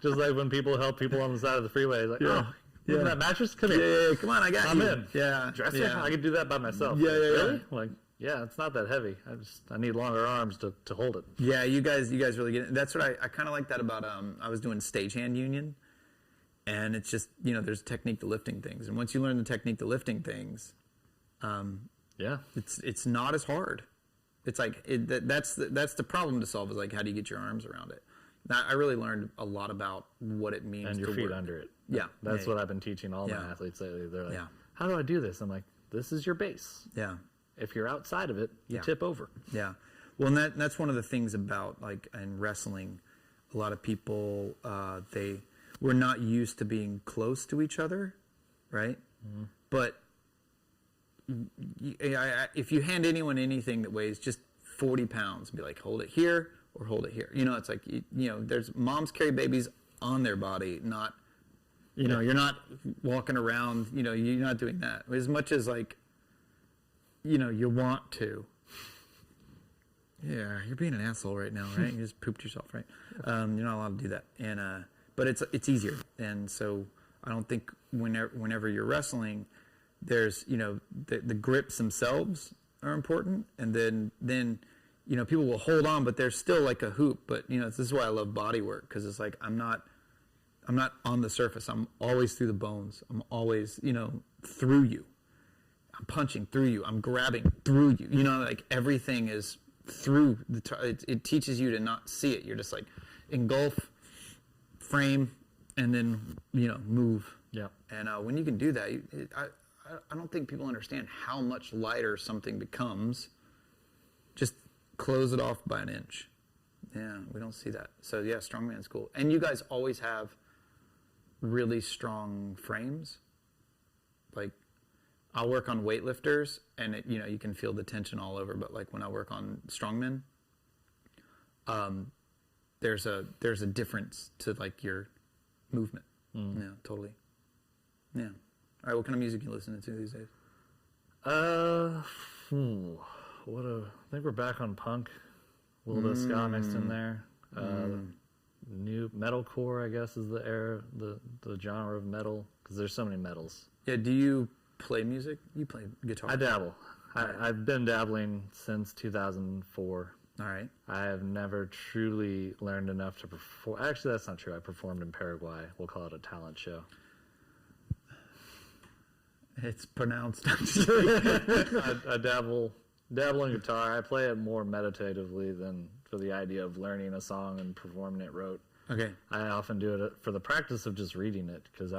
just like when people help people on the side of the freeway. Like, that mattress? Come here. Yeah, come on, I got I'm you. in. Yeah. Dresser? I could do that by myself. Yeah. Really? Like, yeah, it's not that heavy. I need longer arms to hold it. Yeah, you guys really get it. That's what I kind of like that about. I was doing stagehand union, and it's just there's technique to lifting things, and once you learn the technique to lifting things, it's not as hard. It's like that's the problem to solve is like how do you get your arms around it. Now, I really learned a lot about what it means and your to feet work. under it. Yeah, that's what I've been teaching all my athletes lately. They're like, how do I do this? I'm like, this is your base. Yeah. If you're outside of it, you tip over. Yeah. Well, and that's one of the things about like in wrestling, a lot of people we're not used to being close to each other, right? Mm-hmm. But if you hand anyone anything that weighs just 40 pounds, be like, hold it here or hold it here. It's like there's moms carry babies on their body, not you're not walking around. You're not doing that as much as like. You want to. Yeah, you're being an asshole right now, right? You just pooped yourself, right? You're not allowed to do that, and but it's easier. And so I don't think whenever you're wrestling, there's the grips themselves are important, and then people will hold on, but there's still like a hoop. But this is why I love body work because it's like I'm not on the surface. I'm always through the bones. I'm always through you. I'm punching through you. I'm grabbing through you. Like everything is through it teaches you to not see it. You're just like engulf, frame, and then move. Yeah. And when you can do that, I don't think people understand how much lighter something becomes. Just close it off by an inch. Yeah, we don't see that. So yeah, Strongman's cool. And you guys always have really strong frames, like. I'll work on weightlifters, and you can feel the tension all over. But like when I work on strongmen, there's a difference to like your movement. Yeah, totally. Yeah. All right, what kind of music are you listening to these days? I think we're back on punk. A little bit of ska mixed in there. New metalcore, I guess, is the era, the genre of metal, because there's so many metals. Yeah. Do you play music? You play guitar? I dabble. I've been dabbling since 2004. All right. I have never truly learned enough to perform. Actually, that's not true. I performed in Paraguay. We'll call it a talent show. It's pronounced. I dabble in guitar. I play it more meditatively than for the idea of learning a song and performing it rote. Okay. I often do it for the practice of just reading it, because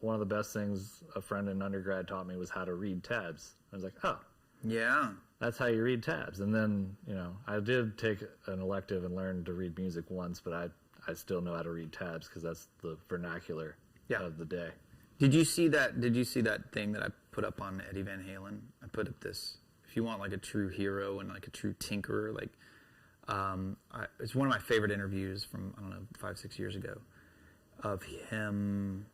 one of the best things a friend in undergrad taught me was how to read tabs. I was like, oh, Yeah. that's how you read tabs. And then, I did take an elective and learn to read music once, but I still know how to read tabs because that's the vernacular of the day. Did you see that? Did you see that thing that I put up on Eddie Van Halen? I put up this. If you want like a true hero and like a true tinkerer, like it's one of my favorite interviews from 5-6 years ago, of him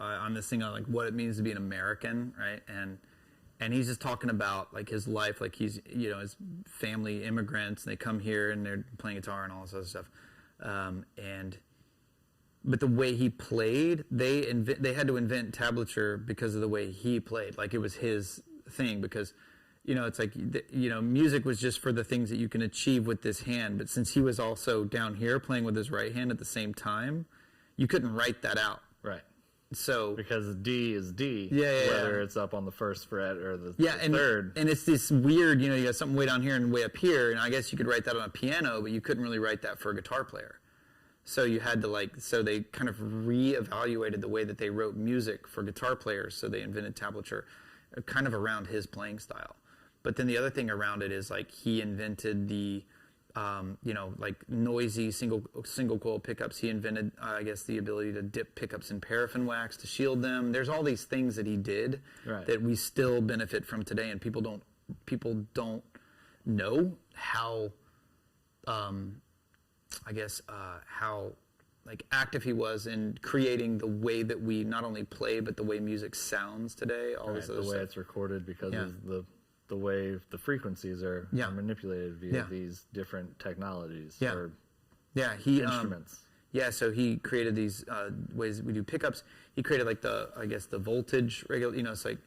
on this thing on like what it means to be an American, right? And he's just talking about like his life, like he's his family immigrants, and they come here and they're playing guitar and all this other stuff, But the way he played, they had to invent tablature because of the way he played. Like it was his thing, because, it's like, music was just for the things that you can achieve with this hand. But since he was also down here playing with his right hand at the same time, you couldn't write that out. Right. So because D is D, whether it's up on the first fret or the third. And it's this weird, you got something way down here and way up here. And I guess you could write that on a piano, but you couldn't really write that for a guitar player. So you had to so they kind of reevaluated the way that they wrote music for guitar players. So they invented tablature kind of around his playing style. But then the other thing around it is like he invented the, noisy single coil pickups. He invented, I guess, the ability to dip pickups in paraffin wax to shield them. There's all these things that he did that we still benefit from today. And people don't know how, how like active he was in creating the way that we not only play, but the way music sounds today. All this other the way stuff. it's recorded, because of the way the frequencies are manipulated via these different technologies or instruments. So he created these ways that we do pickups. He created like the voltage regular. It's like,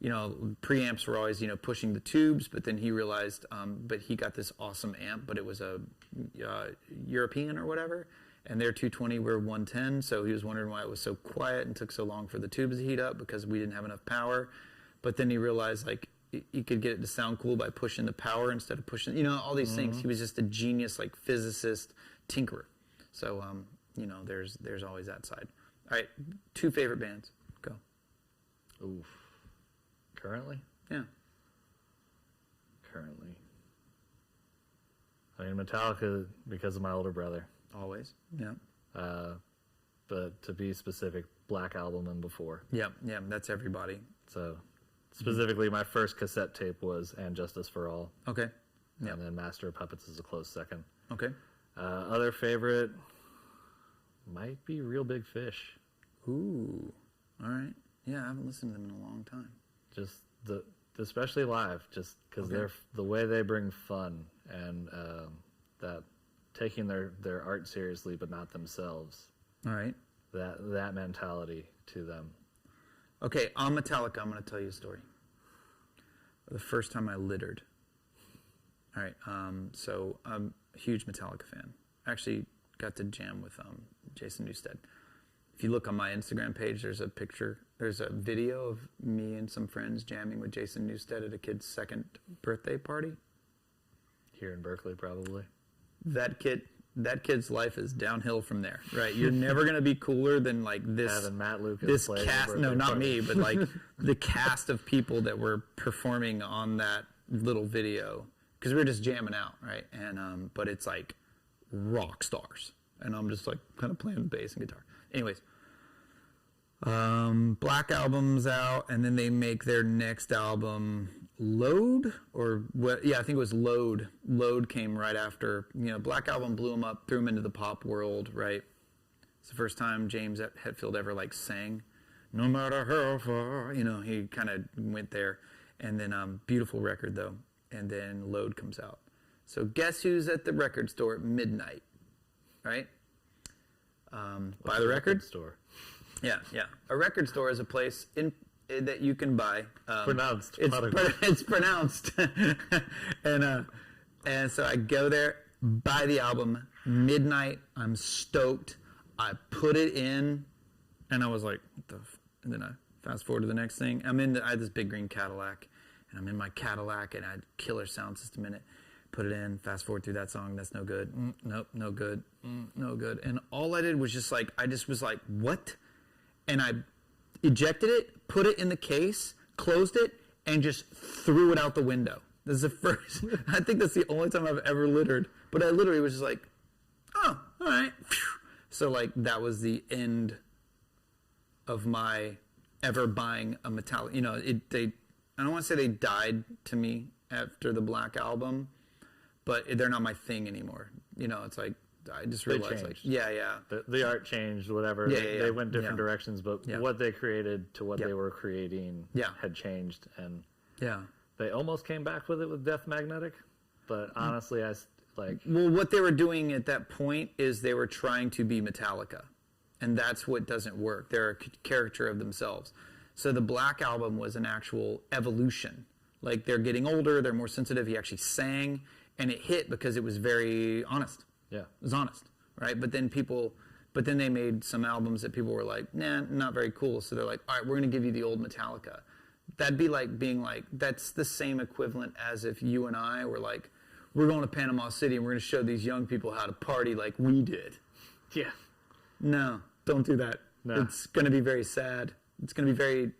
preamps were always, pushing the tubes, but then he realized, but he got this awesome amp, but it was a European or whatever, and their 220 were 110, so he was wondering why it was so quiet and took so long for the tubes to heat up, because we didn't have enough power. But then he realized, like, you could get it to sound cool by pushing the power instead of pushing, all these things. He was just a genius, like, physicist, tinkerer. So, there's always that side. All right, 2 favorite bands. Go. Oof. Currently? Yeah. Currently. I mean, Metallica, because of my older brother. Always. Yeah. But to be specific, Black Album and before. Yeah, that's everybody. So, specifically, my first cassette tape was And Justice for All. Okay. Yeah. And then Master of Puppets is a close second. Okay. Other favorite might be Real Big Fish. Ooh. All right. Yeah, I haven't listened to them in a long time. Just especially live, just because they're the way they bring fun and that taking their art seriously but not themselves. All right. That mentality to them. Okay, on Metallica, I'm going to tell you a story. The first time I littered. All right. So I'm a huge Metallica fan. I actually got to jam with Jason Newsted. If you look on my Instagram page, there's a video of me and some friends jamming with Jason Newsted at a kid's 2nd birthday party. Here in Berkeley, probably. That kid's life is downhill from there, right? You're never going to be cooler than like this. Having Matt Lucas this play cast, no, not me, but like the cast of people that were performing on that little video, because we were just jamming out, right? And but it's like rock stars, and I'm just like kind of playing the bass and guitar. Anyways, Black Album's out, and then they make their next album, Load, or what? Yeah, I think it was Load. Load came right after. Black Album blew him up, threw him into the pop world, right? It's the first time James Hetfield ever sang. No matter how far, he kind of went there. And then beautiful record though. And then Load comes out. So guess who's at the record store at midnight, right? Buy the record store. Yeah. A record store is a place that you can buy. Pronounced. It's pronounced. And so I go there, buy the album, midnight. I'm stoked. I put it in, and I was like, what the and then I fast forward to the next thing. I had this big green Cadillac, and I'm in my Cadillac, and I had killer sound system in it. Put it in, fast forward through that song, that's no good. Nope, no good. No good. And all I did was I just was like, what? And I ejected it, put it in the case, closed it, and just threw it out the window. This is the first, I think that's the only time I've ever littered. But I literally was just like, oh, all right. So that was the end of my ever buying a Metallica. I don't want to say they died to me after the Black Album, but they're not my thing anymore. It's like, I just realized, yeah. The art changed, whatever. Yeah. They went different directions, but what they created to what they were creating had changed. And they almost came back with it with Death Magnetic, but honestly, Well, what they were doing at that point is they were trying to be Metallica, and that's what doesn't work. They're a caricature of themselves. So the Black Album was an actual evolution. They're getting older, they're more sensitive. He actually sang, and it hit because it was very honest. Yeah. It was honest, right? But then they made some albums that people were like, nah, not very cool. So they're like, all right, we're going to give you the old Metallica. That'd be like being like, that's the same equivalent as if you and I were like, we're going to Panama City and we're going to show these young people how to party like we did. Yeah. No, don't do that. No. It's going to be very sad. It's going to be very,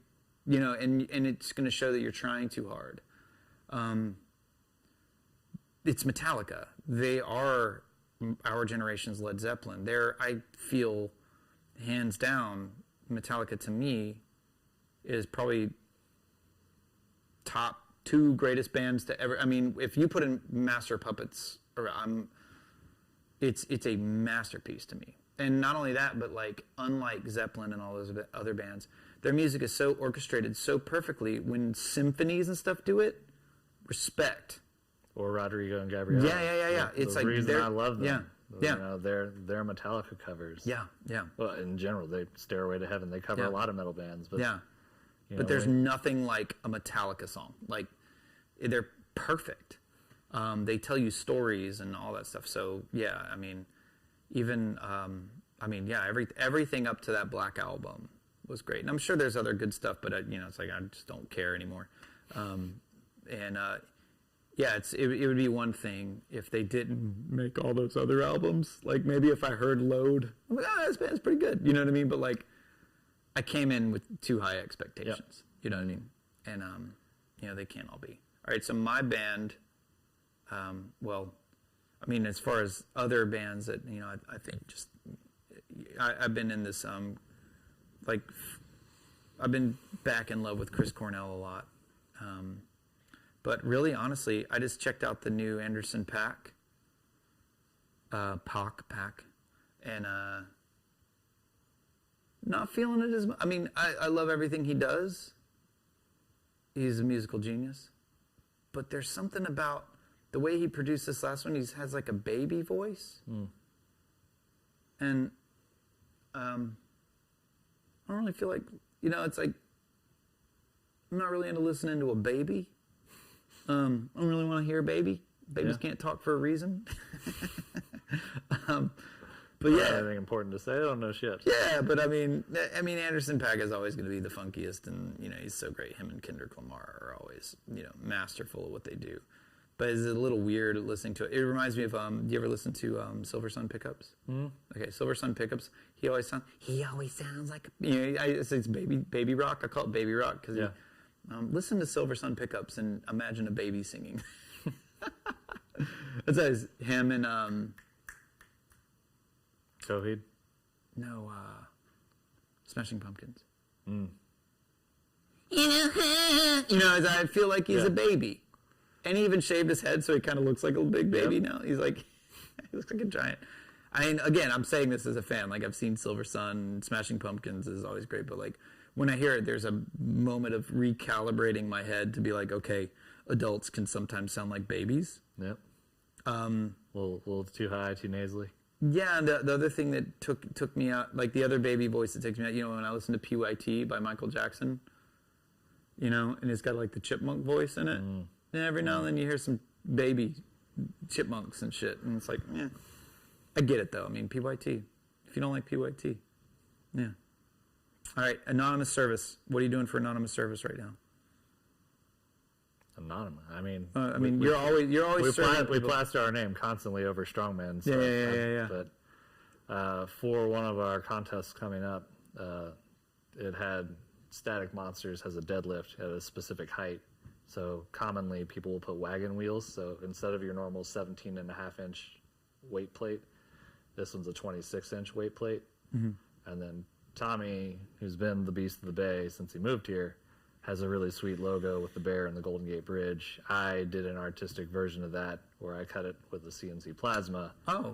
and it's going to show that you're trying too hard. It's Metallica. They are our generation's Led Zeppelin. I feel, hands down, Metallica to me is probably top 2 greatest bands to ever. If you put in Master of Puppets, it's a masterpiece to me. And not only that, but unlike Zeppelin and all those other bands, their music is so orchestrated so perfectly. When symphonies and stuff do it, respect. Or Rodrigo and Gabriel. Yeah. It's the reason I love them. Yeah. Their Metallica covers. Yeah. Well, in general, they Stairway to Heaven. They cover a lot of metal bands, but but there's nothing like a Metallica song. They're perfect. They tell you stories and all that stuff. So everything up to that Black Album was great. And I'm sure there's other good stuff, but it's like I just don't care anymore. It would be one thing if they didn't make all those other albums. Maybe if I heard Load, I'm like, this band's pretty good. You know what I mean? But I came in with too high expectations. Yep. You know what I mean? And they can't all be. All right, so my band, as far as other bands that I think just I've been in this I've been back in love with Chris Cornell a lot. But really, honestly, I just checked out the new Anderson Paak, and not feeling it as much. I love everything he does. He's a musical genius. But there's something about the way he produced this last one. He has a baby voice. And I don't really feel like, it's like, I'm not really into listening to a baby. I don't really want to hear a baby. Babies can't talk for a reason. But anything important to say? I don't know shit. Yeah, but Anderson Paak is always going to be the funkiest, and he's so great. Him and Kendrick Lamar are always masterful at what they do. But it's a little weird listening to it. It reminds me of do you ever listen to Silver Sun Pickups? Mm-hmm. Okay, Silver Sun Pickups. He always sounds like it's baby rock. I call it baby rock because listen to Silver Sun Pickups and imagine a baby singing. That's him and Coheed? No, Smashing Pumpkins. I feel like he's a baby. And he even shaved his head so he kind of looks like a big baby now. He's like, he looks like a giant. I mean, again, I'm saying this as a fan. Like, I've seen Silver Sun, Smashing Pumpkins is always great. But, like, when I hear it, there's a moment of recalibrating my head to be like, okay, adults can sometimes sound like babies. Yep. A little too high, too nasally. Yeah, and the other thing that took me out, like the other baby voice that takes me out, when I listen to PYT by Michael Jackson, and it's got like the chipmunk voice in it. And every now and then you hear some baby chipmunks and shit, and it's like, I get it though. I mean, PYT. If you don't like PYT, yeah. All right, anonymous service. What are you doing for anonymous service right now? Anonymous. You're always we plaster our name constantly over Strongman stuff. Yeah. But for one of our contests coming up, it had Static Monsters has a deadlift at a specific height. So commonly people will put wagon wheels. So instead of your normal 17.5-inch weight plate, this one's a 26-inch weight plate. Mm-hmm. And then Tommy, who's been the Beast of the Bay since he moved here, has a really sweet logo with the bear and the Golden Gate Bridge. I did an artistic version of that where I cut it with the CNC plasma,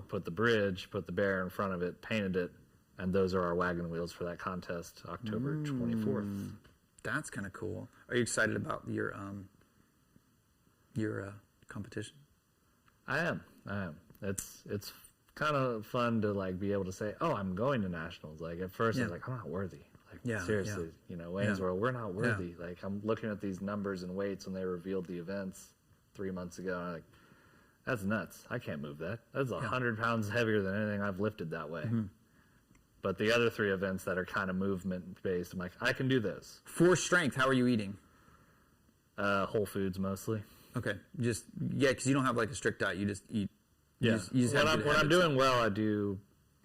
put the bridge, put the bear in front of it, painted it, and those are our wagon wheels for that contest, October 24th. That's kind of cool. Are you excited about your competition? I am. It's kind of fun to like be able to say, oh, I'm going to nationals. Like at first I was like, I'm not worthy. Seriously, Wayne's World, we're not worthy. Like, I'm looking at these numbers and weights when they revealed the events 3 months ago, and I'm like, that's nuts. I can't move that. That's 100 pounds heavier than anything I've lifted that way. Mm-hmm. But the other 3 events that are kind of movement-based, I'm like, I can do those. For strength, how are you eating? Whole foods, mostly. Okay. Because you don't have, like, a strict diet. You just eat. When I'm doing well, I do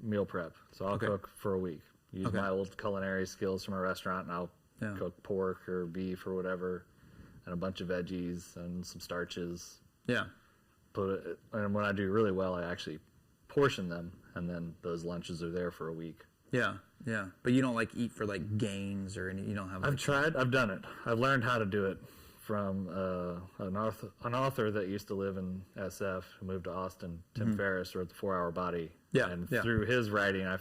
meal prep. So I'll cook for a week. Use my old culinary skills from a restaurant, and I'll cook pork or beef or whatever, and a bunch of veggies and some starches. Yeah. And when I do really well, I actually portion them, and then those lunches are there for a week. Yeah. But you don't like eat for like gains or any. You don't have. I've tried. I've done it. I've learned how to do it from an author that used to live in SF, who moved to Austin. Tim Ferriss wrote The 4-Hour Body. Yeah. And through his writing, I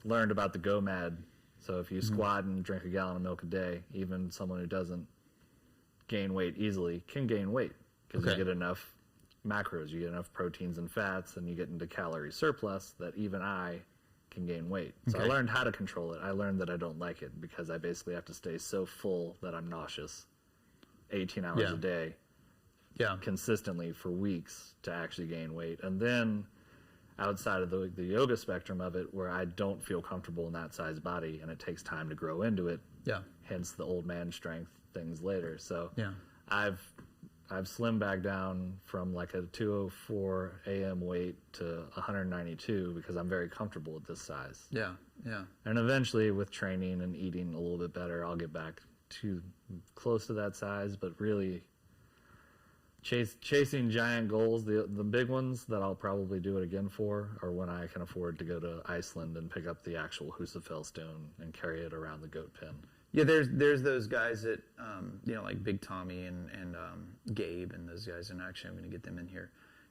learned about the GOMAD. So if you squat and drink a gallon of milk a day, even someone who doesn't gain weight easily can gain weight because you get enough macros, you get enough proteins and fats, and you get into calorie surplus that even I can gain weight. So I learned how to control it. I learned that I don't like it because I basically have to stay so full that I'm nauseous 18 hours a day consistently for weeks to actually gain weight. And then outside of the yoga spectrum of it, where I don't feel comfortable in that size body and it takes time to grow into it. Yeah. Hence the old man strength things later. So I've slimmed back down from like a 204 AM weight to 192 because I'm very comfortable at this size. Yeah. And eventually with training and eating a little bit better, I'll get back to close to that size, but really chasing giant goals, the big ones that I'll probably do it again for are when I can afford to go to Iceland and pick up the actual Husafell stone and carry it around the goat pen. Yeah, there's those guys that like Big Tommy and Gabe and those guys, and actually I'm going to get them in here,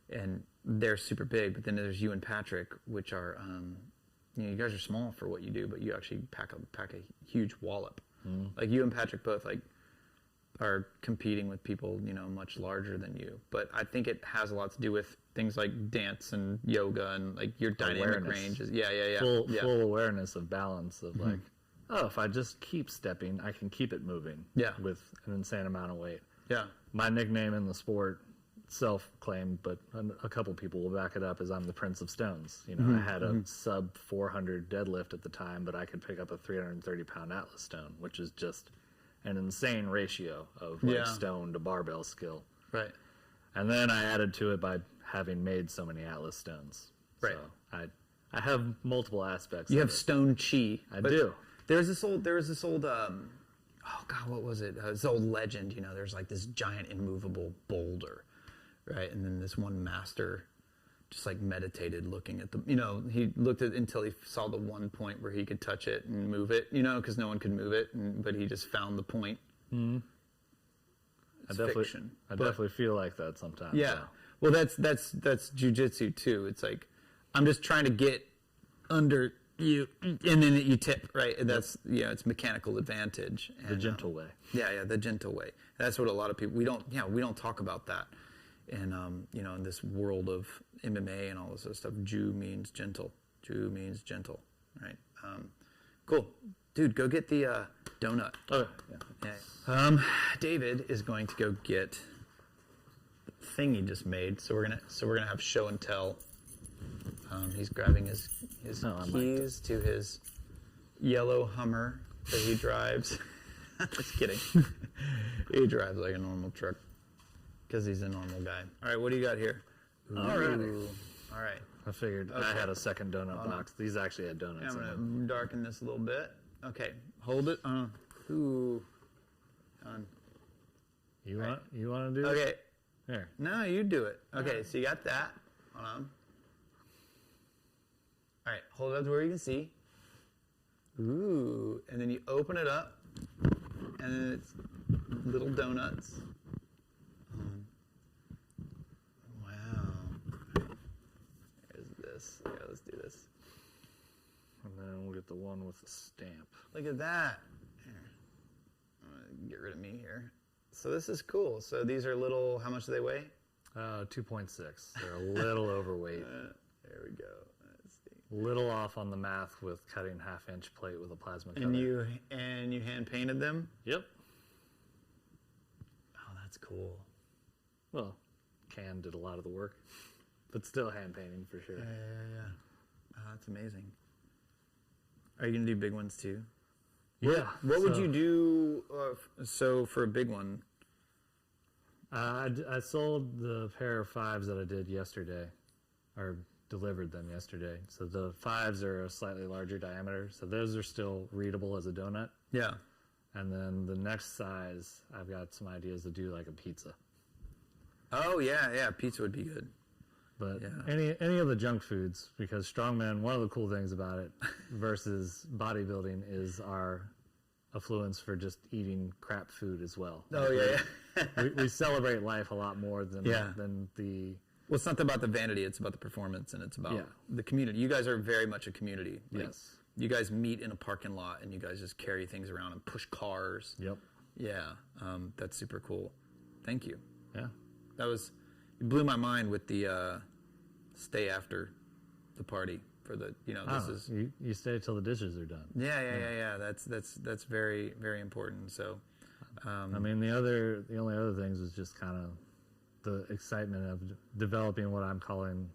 and they're super big. But then there's you and Patrick, which are you guys are small for what you do, but you actually pack a huge wallop. Like you and Patrick both are competing with people, much larger than you. But I think it has a lot to do with things like dance and yoga and like your dynamic range is full awareness of balance of like, oh, if I just keep stepping, I can keep it moving with an insane amount of weight. Yeah. My nickname in the sport, self-claimed, but a couple people will back it up, is I'm the Prince of Stones. I had a sub 400 deadlift at the time, but I could pick up a 330-pound Atlas stone, which is just an insane ratio of stone to barbell skill. Right. And then I added to it by having made so many Atlas stones. Right. So I have multiple aspects. You have stone chi. I do. There was this old oh God, what was it? This old legend, there's like this giant immovable boulder, right? And then this one master just like meditated looking at the, you know, he looked at until he saw the one point where he could touch it and move it, you know, because no one could move it, but he just found the point. Mm-hmm. It's fiction. I definitely feel like that sometimes. Yeah. So. Well, that's jujitsu too. It's like, I'm just trying to get under you, and then you tip, right? And that's, it's mechanical advantage. And, the gentle way. Yeah, the gentle way. That's what a lot of people, we don't talk about that. And, in this world of MMA and all this other stuff, Jew means gentle. Jew means gentle, right? Cool. Dude, go get the donut. Okay. Yeah. David is going to go get the thing he just made. So we're gonna have show and tell. He's grabbing his keys to his yellow Hummer that he drives. Just kidding. He drives like a normal truck because he's a normal guy. All right, what do you got here? All right. I figured I had a second donut box. These actually had donuts. I'm gonna darken this a little bit. Okay, hold it. Ooh. Done. You want to do it? Okay. Here. No, you do it. Okay, so you got that. Hold on. All right, hold it up to where you can see. Ooh, and then you open it up, and then it's little donuts. Wow. There's this. Yeah, let's do this. And then we'll get the one with the stamp. Look at that. Here. I'm gonna get rid of me here. So this is cool. So these are little, how much do they weigh? 2.6. They're a little overweight. There we go. Let's see. Little off on the math with cutting 1/2-inch plate with a plasma cutter. And you hand painted them? Yep. Oh, that's cool. Well, Can did a lot of the work, but still hand painting for sure. Yeah. Oh, that's amazing. Are you gonna do big ones too? Yeah. What would you do? So for a big one, I sold the pair of 5s that I did yesterday, or delivered them yesterday. So the 5s are a slightly larger diameter, so those are still readable as a donut. yeah. And then the next size, I've got some ideas to do like a pizza. Oh yeah. Pizza would be good. But Yeah. any of the junk foods, because strongman, one of the cool things about it versus bodybuilding is our affluence for just eating crap food as well. Oh yeah. we celebrate life a lot more than Yeah. the. Well, it's not about the vanity; it's about the performance, and it's about the community. You guys are very much a community. Like, Yes. You guys meet in a parking lot, and you guys just carry things around and push cars. Yep. Yeah, that's super cool. Thank you. Yeah. You blew my mind with the stay after the party for the, this is. You stay till the dishes are done. Yeah. That's very, very important. So, I mean, the only other things was just kind of the excitement of developing what I'm calling,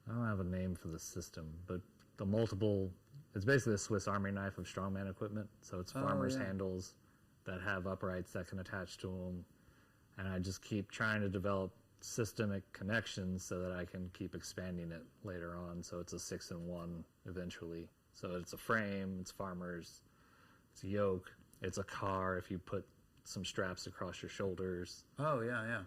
I don't have a name for the system, but the multiple, it's basically a Swiss Army knife of strongman equipment. So it's farmers' handles that have uprights that can attach to them. And I just keep trying to develop systemic connections so that I can keep expanding it later on. So it's a 6-in-1 eventually. So it's a frame, it's farmers, it's a yoke, it's a car if you put some straps across your shoulders. Oh, yeah.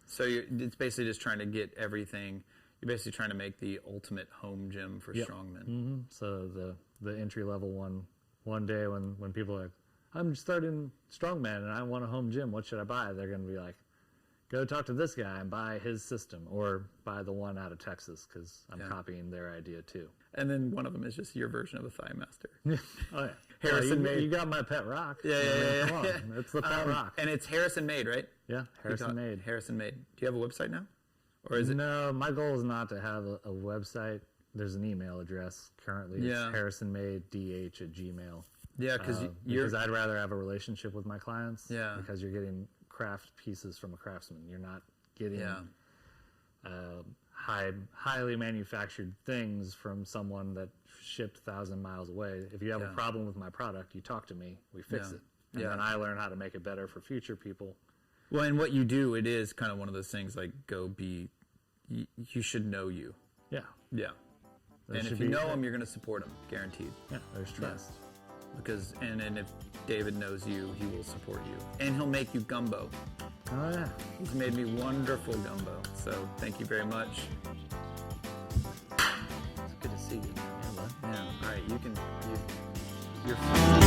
So it's basically just trying to get everything. You're basically trying to make the ultimate home gym for strongmen. Mm-hmm. So the entry level one day when people are like, I'm starting strongman and I want a home gym, what should I buy? They're going to be like, go talk to this guy and buy his system, or buy the one out of Texas because I'm copying their idea too. And then one of them is just your version of a Thigh Master. Oh yeah, Harrison made. You got my pet rock. Yeah. Come on. It's the pet rock. And it's Harrison made, right? Yeah, Harrison made. Harrison made. Do you have a website now, or is it? No, my goal is not to have a website. There's an email address currently. It's harrisonmadedh@gmail. Yeah, because I'd rather have a relationship with my clients. Yeah. Because you're getting craft pieces from a craftsman. You're not getting highly manufactured things from someone that shipped 1,000 miles away. If you have a problem with my product, you talk to me, we fix it. And then I learn how to make it better for future people. Well, and what you do, it is kind of one of those things like you should know you. Yeah. Yeah. And if you know them, you're going to support them, guaranteed. Yeah, there's trust. Because and if David knows you, he will support you, and he'll make you gumbo. Oh yeah, He's made me wonderful gumbo. So thank you very much. life.